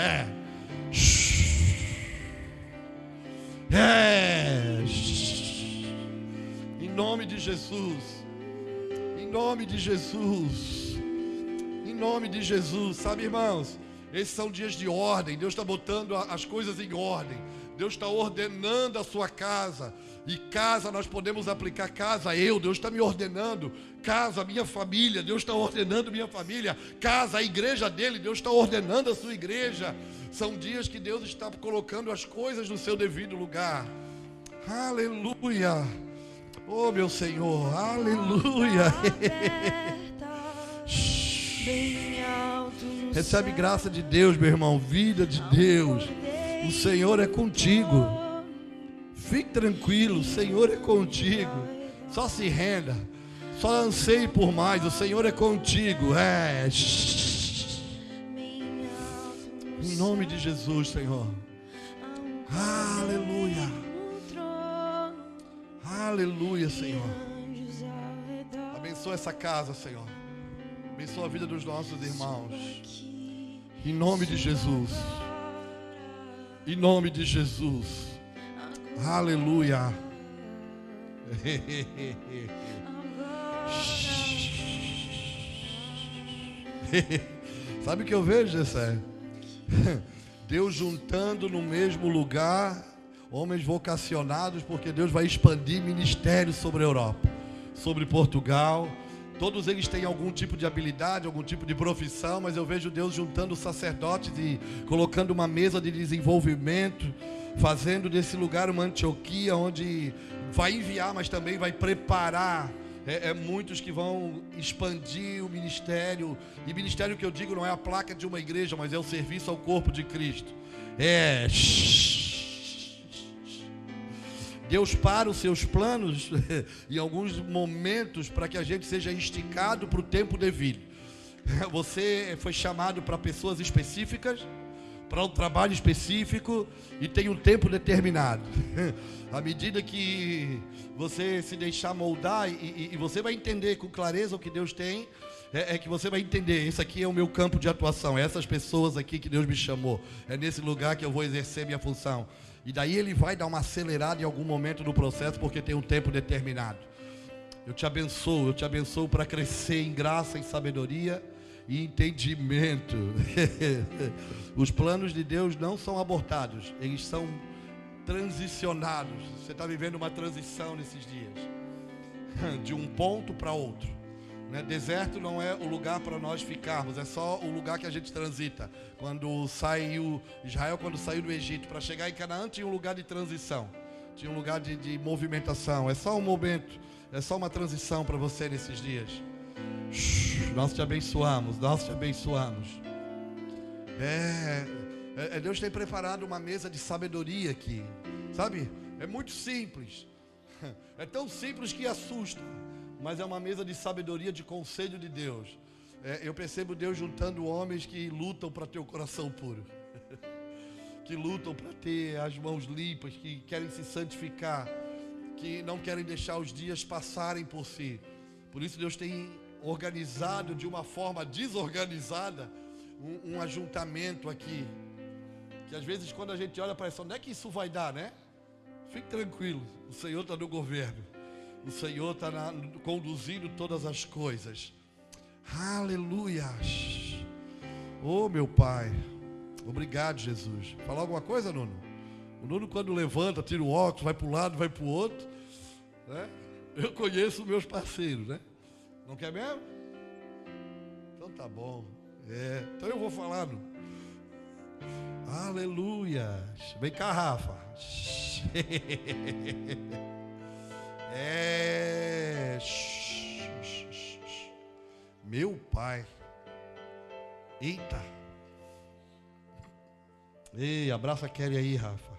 Em nome de Jesus. Em nome de Jesus. Em nome de Jesus. Sabe, irmãos, esses são dias de ordem. Deus está botando as coisas em ordem. Deus está ordenando a sua casa. E casa, nós podemos aplicar casa, Deus está me ordenando. Casa, minha família, Deus está ordenando minha família. Casa, a igreja dele, Deus está ordenando a sua igreja. São dias que Deus está colocando as coisas no seu devido lugar. Aleluia. Oh, meu Senhor, aleluia. Recebe graça de Deus, meu irmão, vida de Deus. O Senhor é contigo. Fique tranquilo, o Senhor é contigo. Só se renda, só anseie por mais. O Senhor é contigo. Em nome de Jesus, Senhor. Aleluia. Aleluia, Senhor. Abençoa essa casa, Senhor. Abençoa a vida dos nossos irmãos. Em nome de Jesus. Em nome de Jesus. Aleluia. Sabe o que eu vejo, Jessé? Deus juntando no mesmo lugar homens vocacionados, porque Deus vai expandir ministérios sobre a Europa, sobre Portugal. Todos eles têm algum tipo de habilidade, algum tipo de profissão, mas eu vejo Deus juntando sacerdotes e colocando uma mesa de desenvolvimento, fazendo desse lugar uma Antioquia, onde vai enviar, mas também vai preparar muitos que vão expandir o ministério. E ministério que eu digo não é a placa de uma igreja, mas é o serviço ao corpo de Cristo. Deus para os seus planos em alguns momentos para que a gente seja esticado para o tempo devido. Você foi chamado para pessoas específicas, para um trabalho específico e tem um tempo determinado. À medida que você se deixar moldar e você vai entender com clareza o que Deus tem, que você vai entender, esse aqui é o meu campo de atuação, é essas pessoas aqui que Deus me chamou, é nesse lugar que eu vou exercer minha função. E daí ele vai dar uma acelerada em algum momento no processo, porque tem um tempo determinado. Eu te abençoo para crescer em graça, em sabedoria e entendimento. Os planos de Deus não são abortados, eles são transicionados. Você está vivendo uma transição nesses dias, de um ponto para outro. Deserto não é o lugar para nós ficarmos, é só o lugar que a gente transita. Israel quando saiu do Egito, para chegar em Canaã tinha um lugar de transição, tinha um lugar de movimentação. É só um momento, é só uma transição para você nesses dias. Nós te abençoamos. Deus tem preparado uma mesa de sabedoria aqui, sabe? É muito simples, é tão simples que assusta, mas é uma mesa de sabedoria, de conselho de Deus. Eu percebo Deus juntando homens que lutam para ter o coração puro, que lutam para ter as mãos limpas, que querem se santificar, que não querem deixar os dias passarem por si. Por isso Deus tem organizado de uma forma desorganizada um ajuntamento aqui, que às vezes quando a gente olha para isso, onde é que isso vai dar, né? Fique tranquilo, o Senhor está no governo. O Senhor está conduzindo todas as coisas. Aleluia. Oh, meu Pai. Obrigado, Jesus. Falar alguma coisa, Nuno? O Nuno, quando levanta, tira o óculos, vai para um lado, vai para o outro, né? Eu conheço meus parceiros, né? Não quer mesmo? Então tá bom. Então eu vou falar, Nuno. Aleluia. Vem cá, Rafa. Meu pai. Eita. Ei, abraça a Kelly aí, Rafa.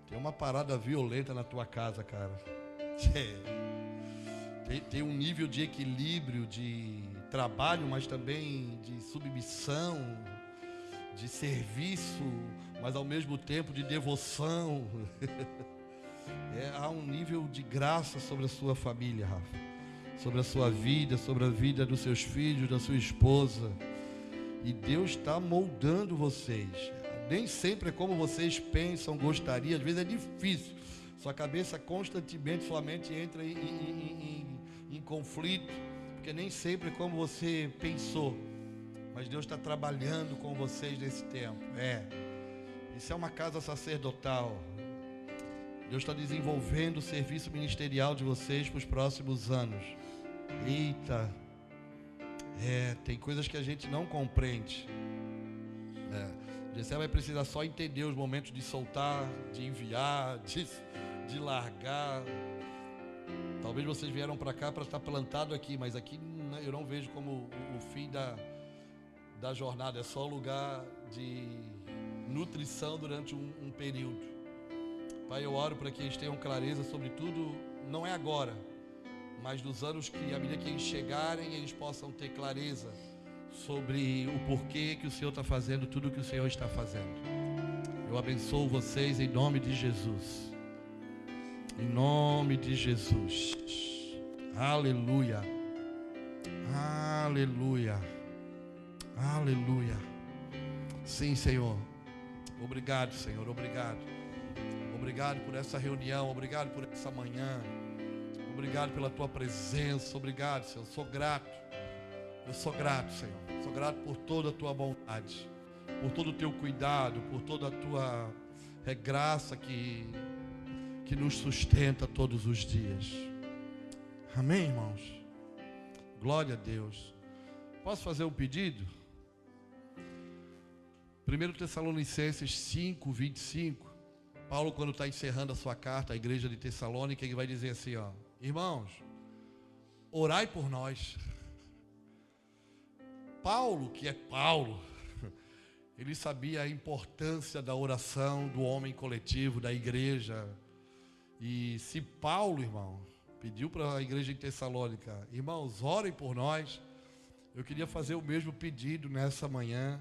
Tem uma parada violenta na tua casa, cara. Tem um nível de equilíbrio, de trabalho, mas também de submissão, de serviço, mas ao mesmo tempo de devoção. Há um nível de graça sobre a sua família, Rafa, sobre a sua vida, sobre a vida dos seus filhos, da sua esposa. E Deus está moldando vocês. Nem sempre é como vocês pensam, gostariam. Às vezes é difícil. Sua cabeça constantemente, sua mente entra em conflito, porque nem sempre é como você pensou. Mas Deus está trabalhando com vocês nesse tempo. Isso é uma casa sacerdotal. Deus está desenvolvendo o serviço ministerial de vocês para os próximos anos. Eita. Tem coisas que a gente não compreende. Você vai precisar só entender os momentos de soltar, de enviar, de largar. Talvez vocês vieram para cá para estar plantado aqui, mas aqui eu não vejo como o fim da jornada. É só lugar de nutrição durante um período. Pai, eu oro para que eles tenham clareza sobre tudo, não é agora, mas nos anos que, à medida que eles chegarem, eles possam ter clareza sobre o porquê que o Senhor está fazendo tudo o que o Senhor está fazendo. Eu abençoo vocês em nome de Jesus. Em nome de Jesus. Aleluia. Aleluia. Aleluia. Sim, Senhor. Obrigado, Senhor. Obrigado. Obrigado por essa reunião. Obrigado por essa manhã. Obrigado pela tua presença. Obrigado, Senhor. Sou grato. Eu sou grato, Senhor. Sou grato por toda a tua bondade, por todo o teu cuidado, por toda a tua graça que nos sustenta todos os dias. Amém, irmãos? Glória a Deus. Posso fazer um pedido? 1 Tessalonicenses 5, 25. Paulo, quando está encerrando a sua carta à igreja de Tessalônica, ele vai dizer assim, irmãos, orai por nós. Paulo, que é Paulo, ele sabia a importância da oração do homem coletivo, da igreja. E se Paulo, irmão, pediu para a igreja de Tessalônica, irmãos, orem por nós, eu queria fazer o mesmo pedido nessa manhã.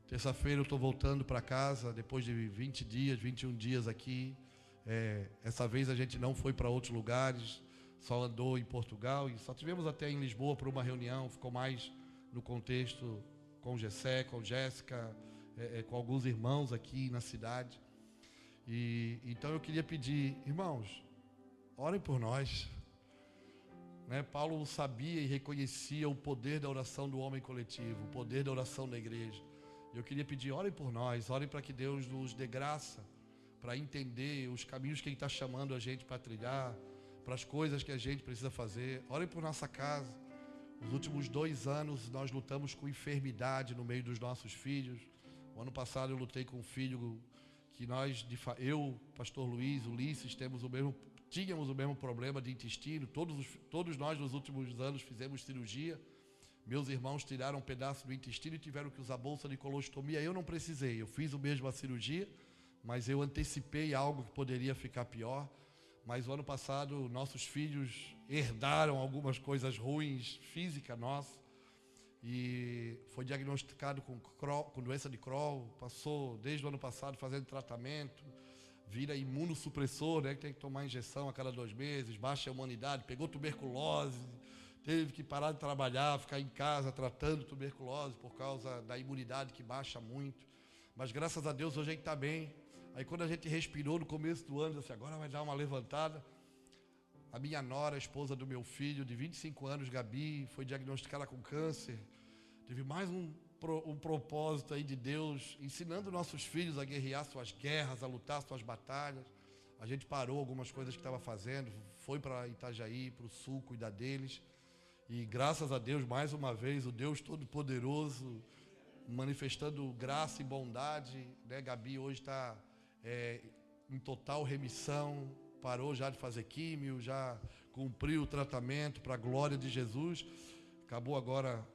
Terça-feira eu estou voltando para casa, depois de 20 dias, 21 dias aqui. Essa vez a gente não foi para outros lugares, só andou em Portugal e só tivemos até em Lisboa para uma reunião, ficou mais no contexto com o Gessé, com Jéssica, com alguns irmãos aqui na cidade. E então eu queria pedir, irmãos, orem por nós. Paulo sabia e reconhecia o poder da oração do homem coletivo, o poder da oração da igreja. Eu queria pedir, orem por nós, orem para que Deus nos dê graça para entender os caminhos que Ele está chamando a gente para trilhar, para as coisas que a gente precisa fazer. Orem por nossa casa. Nos últimos 2 anos nós lutamos com enfermidade no meio dos nossos filhos. O ano passado eu lutei com um filho que eu, pastor Luiz, Ulisses, tínhamos o mesmo problema de intestino. Todos nós nos últimos anos fizemos cirurgia. Meus irmãos tiraram um pedaço do intestino e tiveram que usar bolsa de colostomia. Eu não precisei, eu fiz o mesmo a cirurgia, mas eu antecipei algo que poderia ficar pior. Mas o ano passado nossos filhos herdaram algumas coisas ruins, física nossa, e foi diagnosticado com doença de Crohn, passou desde o ano passado fazendo tratamento, vira imunossupressor, que tem que tomar injeção a cada 2 meses, baixa a imunidade, pegou tuberculose, teve que parar de trabalhar, ficar em casa tratando tuberculose por causa da imunidade que baixa muito. Mas graças a Deus hoje a gente está bem. Aí quando a gente respirou no começo do ano, disse, agora vai dar uma levantada. A minha nora, a esposa do meu filho, de 25 anos, Gabi, foi diagnosticada com câncer. Teve mais um propósito aí de Deus, ensinando nossos filhos a guerrear suas guerras, a lutar suas batalhas. A gente parou algumas coisas que estava fazendo, foi para Itajaí, para o sul, cuidar deles. E graças a Deus, mais uma vez, o Deus Todo-Poderoso, manifestando graça e bondade, né? Gabi hoje está em total remissão, parou já de fazer químio, já cumpriu o tratamento para a glória de Jesus. Acabou agora,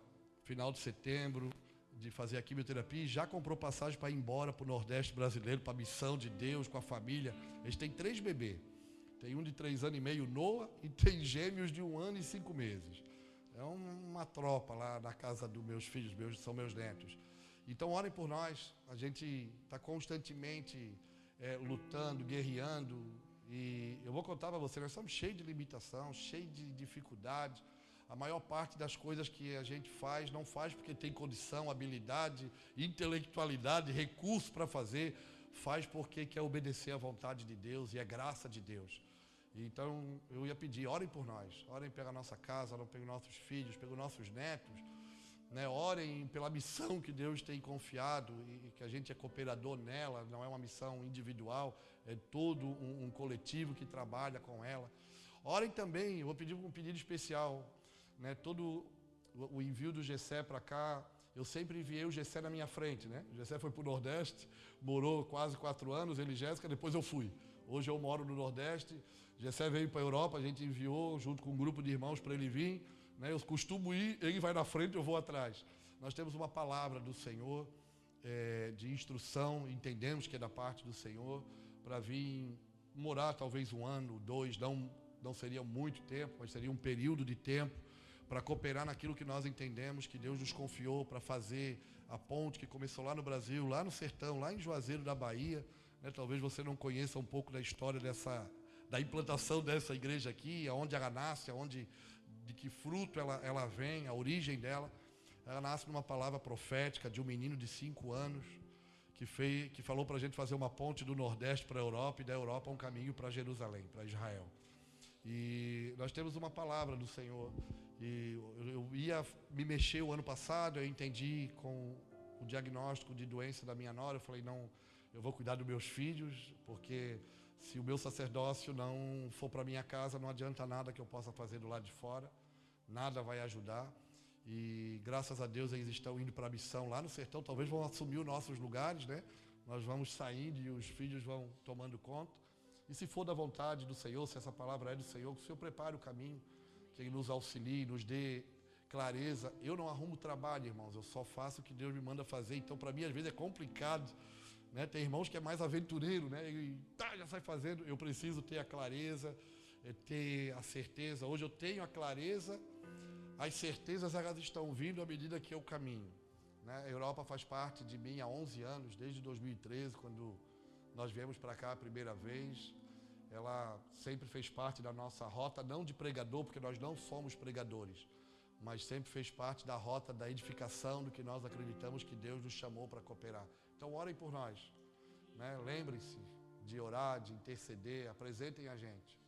final de setembro, de fazer a quimioterapia e já comprou passagem para ir embora para o Nordeste brasileiro, para a missão de Deus, com a família. Eles têm 3 bebês. Tem um de 3 anos e meio, Noah, e tem gêmeos de 1 ano e 5 meses. É uma tropa lá na casa dos meus filhos, são meus netos. Então orem por nós, a gente está constantemente lutando, guerreando, e eu vou contar para vocês, nós somos cheios de limitação, cheios de dificuldades. A maior parte das coisas que a gente faz, não faz porque tem condição, habilidade, intelectualidade, recurso para fazer, faz porque quer obedecer à vontade de Deus e é graça de Deus. Então eu ia pedir, orem por nós, orem pela nossa casa, orem pelos nossos filhos, pelos nossos netos, né? Orem pela missão que Deus tem confiado e que a gente é cooperador nela, não é uma missão individual, é todo um coletivo que trabalha com ela. Orem também, eu vou pedir um pedido especial, né? Todo o envio do Gessé para cá, eu sempre enviei o Gessé na minha frente, né? O Gessé foi para o Nordeste, morou quase 4 anos, ele e Jéssica, depois eu fui. Hoje eu moro no Nordeste, Gessé veio para a Europa, a gente enviou junto com um grupo de irmãos para ele vir, né? Eu costumo ir, ele vai na frente, eu vou atrás. Nós temos uma palavra do Senhor, de instrução, entendemos que é da parte do Senhor, para vir morar talvez 1 ano, 2, não seria muito tempo, mas seria um período de tempo, para cooperar naquilo que nós entendemos que Deus nos confiou para fazer a ponte que começou lá no Brasil, lá no sertão, lá em Juazeiro da Bahia, né? Talvez você não conheça um pouco da história da implantação dessa igreja aqui, aonde ela nasce, de que fruto ela vem, a origem dela. Ela nasce numa palavra profética de um menino de 5 anos que falou para a gente fazer uma ponte do Nordeste para a Europa e da Europa um caminho para Jerusalém, para Israel. E nós temos uma palavra do Senhor. E eu ia me mexer o ano passado, eu entendi com o diagnóstico de doença da minha nora, eu falei, não, eu vou cuidar dos meus filhos, porque se o meu sacerdócio não for para minha casa, não adianta nada que eu possa fazer do lado de fora, nada vai ajudar. E graças a Deus eles estão indo para a missão lá no sertão, talvez vão assumir os nossos lugares, né? Nós vamos saindo e os filhos vão tomando conta. E se for da vontade do Senhor, se essa palavra é do Senhor, que o Senhor prepare o caminho, que Ele nos auxilie, nos dê clareza. Eu não arrumo trabalho, irmãos, eu só faço o que Deus me manda fazer. Então, para mim, às vezes é complicado, né? Tem irmãos que é mais aventureiro, né? E já sai fazendo. Eu preciso ter a clareza, ter a certeza. Hoje eu tenho a clareza, as certezas elas estão vindo à medida que eu caminho, né? A Europa faz parte de mim há 11 anos, desde 2013, quando nós viemos para cá a primeira vez. Ela sempre fez parte da nossa rota, não de pregador, porque nós não somos pregadores, mas sempre fez parte da rota da edificação, do que nós acreditamos que Deus nos chamou para cooperar. Então orem por nós, né? Lembrem-se de orar, de interceder, apresentem a gente.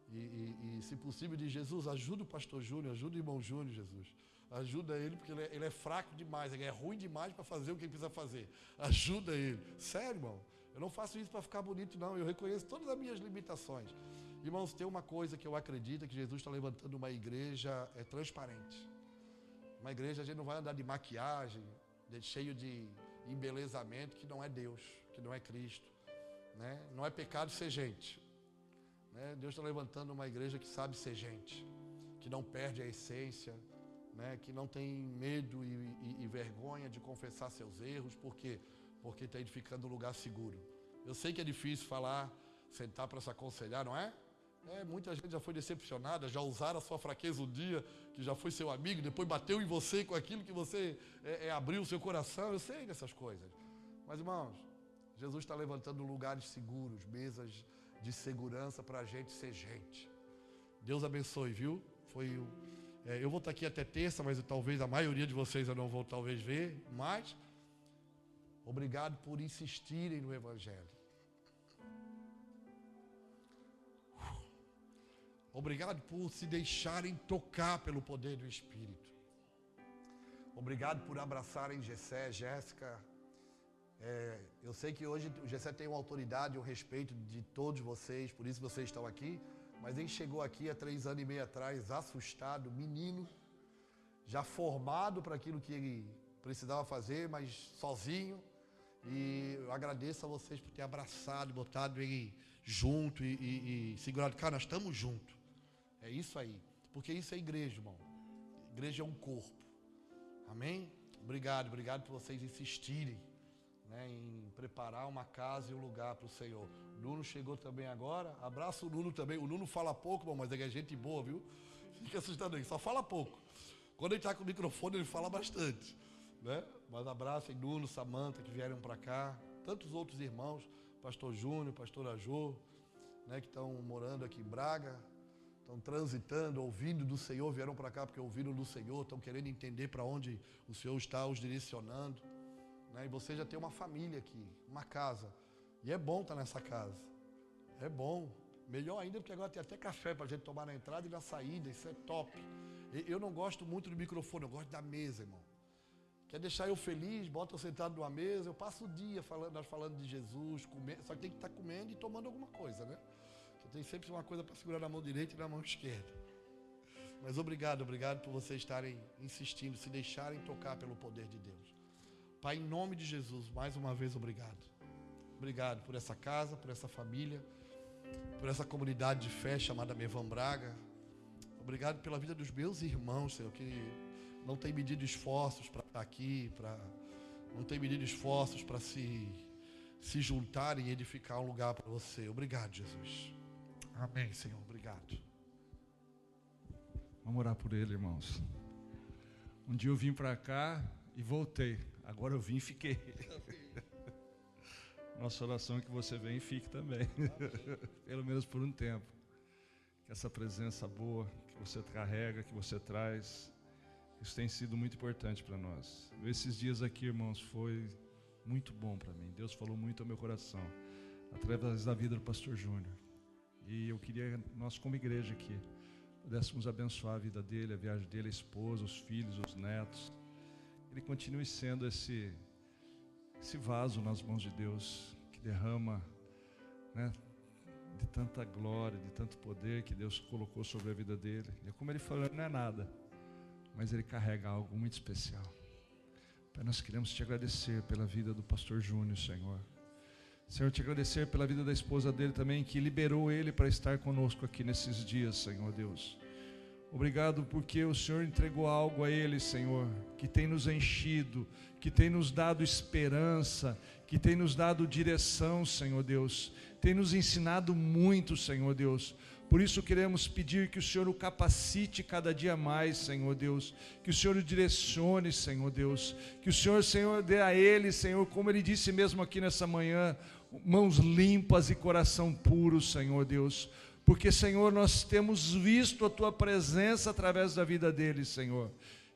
E se possível, de Jesus, ajuda o pastor Júnior, ajuda o irmão Júnior, Jesus. Ajuda ele, porque ele é fraco demais, ele é ruim demais para fazer o que ele precisa fazer. Ajuda ele. Sério, irmão. Eu não faço isso para ficar bonito, não. Eu reconheço todas as minhas limitações. Irmãos, tem uma coisa que eu acredito, que Jesus está levantando uma igreja transparente. Uma igreja, a gente não vai andar de maquiagem, cheio de embelezamento, que não é Deus, que não é Cristo, né? Não é pecado ser gente, né? Deus está levantando uma igreja que sabe ser gente, que não perde a essência, né? Que não tem medo e vergonha de confessar seus erros, porque está edificando um lugar seguro. Eu sei que é difícil falar, sentar para se aconselhar, não é? Muita gente já foi decepcionada, já usaram a sua fraqueza um dia, que já foi seu amigo, depois bateu em você com aquilo que você abriu o seu coração. Eu sei dessas coisas. Mas, irmãos, Jesus está levantando lugares seguros, mesas de segurança para a gente ser gente. Deus abençoe, viu? Eu vou estar aqui até terça, mas talvez a maioria de vocês eu não vou talvez ver, mas obrigado por insistirem no Evangelho. Obrigado por se deixarem tocar pelo poder do Espírito. Obrigado por abraçarem Gessé, Jéssica. Eu sei que hoje o Gessé tem uma autoridade, um respeito de todos vocês, por isso vocês estão aqui. Mas ele chegou aqui há 3 anos e meio atrás, assustado, menino, já formado para aquilo que ele precisava fazer, mas sozinho. E eu agradeço a vocês por ter abraçado, botado ele junto e segurado. Cara, nós estamos juntos. É isso aí. Porque isso é igreja, irmão. Igreja é um corpo. Amém? Obrigado por vocês insistirem, né, em preparar uma casa e um lugar para o Senhor. O Nuno chegou também agora. Abraça o Nuno também. O Nuno fala pouco, irmão, mas ele é gente boa, viu? Fica assustado aí, só fala pouco. Quando ele está com o microfone, ele fala bastante, né? Mas abracem Nuno, Samanta, que vieram para cá. Tantos outros irmãos, pastor Júnior, pastora Jô, né, que estão morando aqui em Braga, estão transitando, ouvindo do Senhor, vieram para cá porque ouviram do Senhor, estão querendo entender para onde o Senhor está os direcionando, né? E você já tem uma família aqui, uma casa, e é bom estar nessa casa, é bom, melhor ainda porque agora tem até café para a gente tomar na entrada e na saída, isso é top. Eu não gosto muito do microfone, eu gosto da mesa, irmão. Quer deixar eu feliz, bota eu sentado numa mesa, eu passo o dia nós falando de Jesus, comendo, só que tem que estar comendo e tomando alguma coisa, né? Você tem sempre uma coisa para segurar na mão direita e na mão esquerda. Mas obrigado por vocês estarem insistindo, se deixarem tocar pelo poder de Deus. Pai, em nome de Jesus, mais uma vez obrigado. Obrigado por essa casa, por essa família, por essa comunidade de fé chamada Mevan Braga. Obrigado pela vida dos meus irmãos, Senhor, que não tem medido esforços para estar aqui, não tem medido esforços para se juntarem e edificar um lugar para você. Obrigado, Jesus. Amém, Senhor. Obrigado. Vamos orar por ele, irmãos. Um dia eu vim para cá e voltei. Agora eu vim e fiquei. Nossa oração é que você venha e fique também. Pelo menos por um tempo. Que essa presença boa que você carrega, que você traz, isso tem sido muito importante para nós. Esses dias aqui, irmãos, foi muito bom para mim. Deus falou muito ao meu coração, através da vida do pastor Júnior. E eu queria, nós como igreja aqui, pudéssemos abençoar a vida dele, a viagem dele, a esposa, os filhos, os netos. Ele continue sendo esse vaso nas mãos de Deus, que derrama, né, de tanta glória, de tanto poder que Deus colocou sobre a vida dele. E como ele falou, não é nada, mas ele carrega algo muito especial. Pai, nós queremos te agradecer pela vida do pastor Júnior, Senhor. Senhor, te agradecer pela vida da esposa dele também, que liberou ele para estar conosco aqui nesses dias, Senhor Deus. Obrigado porque o Senhor entregou algo a ele, Senhor, que tem nos enchido, que tem nos dado esperança, que tem nos dado direção, Senhor Deus. Tem nos ensinado muito, Senhor Deus. Por isso queremos pedir que o Senhor o capacite cada dia mais, Senhor Deus. Que o Senhor o direcione, Senhor Deus. Que o Senhor, dê a ele, Senhor, como ele disse mesmo aqui nessa manhã, mãos limpas e coração puro, Senhor Deus. Porque, Senhor, nós temos visto a Tua presença através da vida dele, Senhor.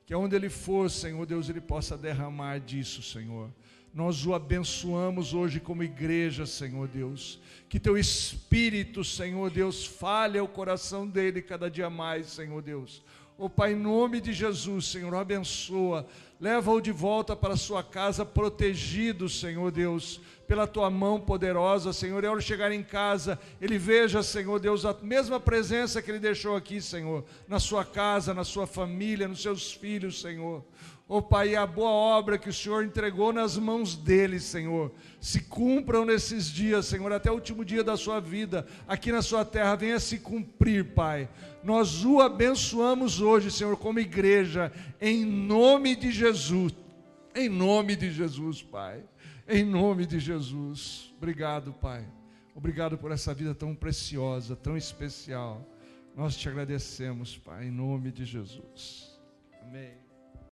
Que aonde ele for, Senhor Deus, ele possa derramar disso, Senhor. Nós o abençoamos hoje como igreja, Senhor Deus. Que Teu Espírito, Senhor Deus, fale ao coração dele cada dia mais, Senhor Deus. Ó Pai, em nome de Jesus, Senhor, abençoa. Leva-o de volta para a sua casa protegido, Senhor Deus, pela Tua mão poderosa, Senhor. E ao chegar em casa, ele veja, Senhor Deus, a mesma presença que ele deixou aqui, Senhor, na sua casa, na sua família, nos seus filhos, Senhor. Ó Pai, a boa obra que o Senhor entregou nas mãos dele, Senhor, se cumpram nesses dias, Senhor, até o último dia da sua vida, aqui na sua terra, venha se cumprir, Pai. Nós o abençoamos hoje, Senhor, como igreja, em nome de Jesus. Em nome de Jesus, Pai. Em nome de Jesus. Obrigado, Pai. Obrigado por essa vida tão preciosa, tão especial. Nós te agradecemos, Pai, em nome de Jesus. Amém.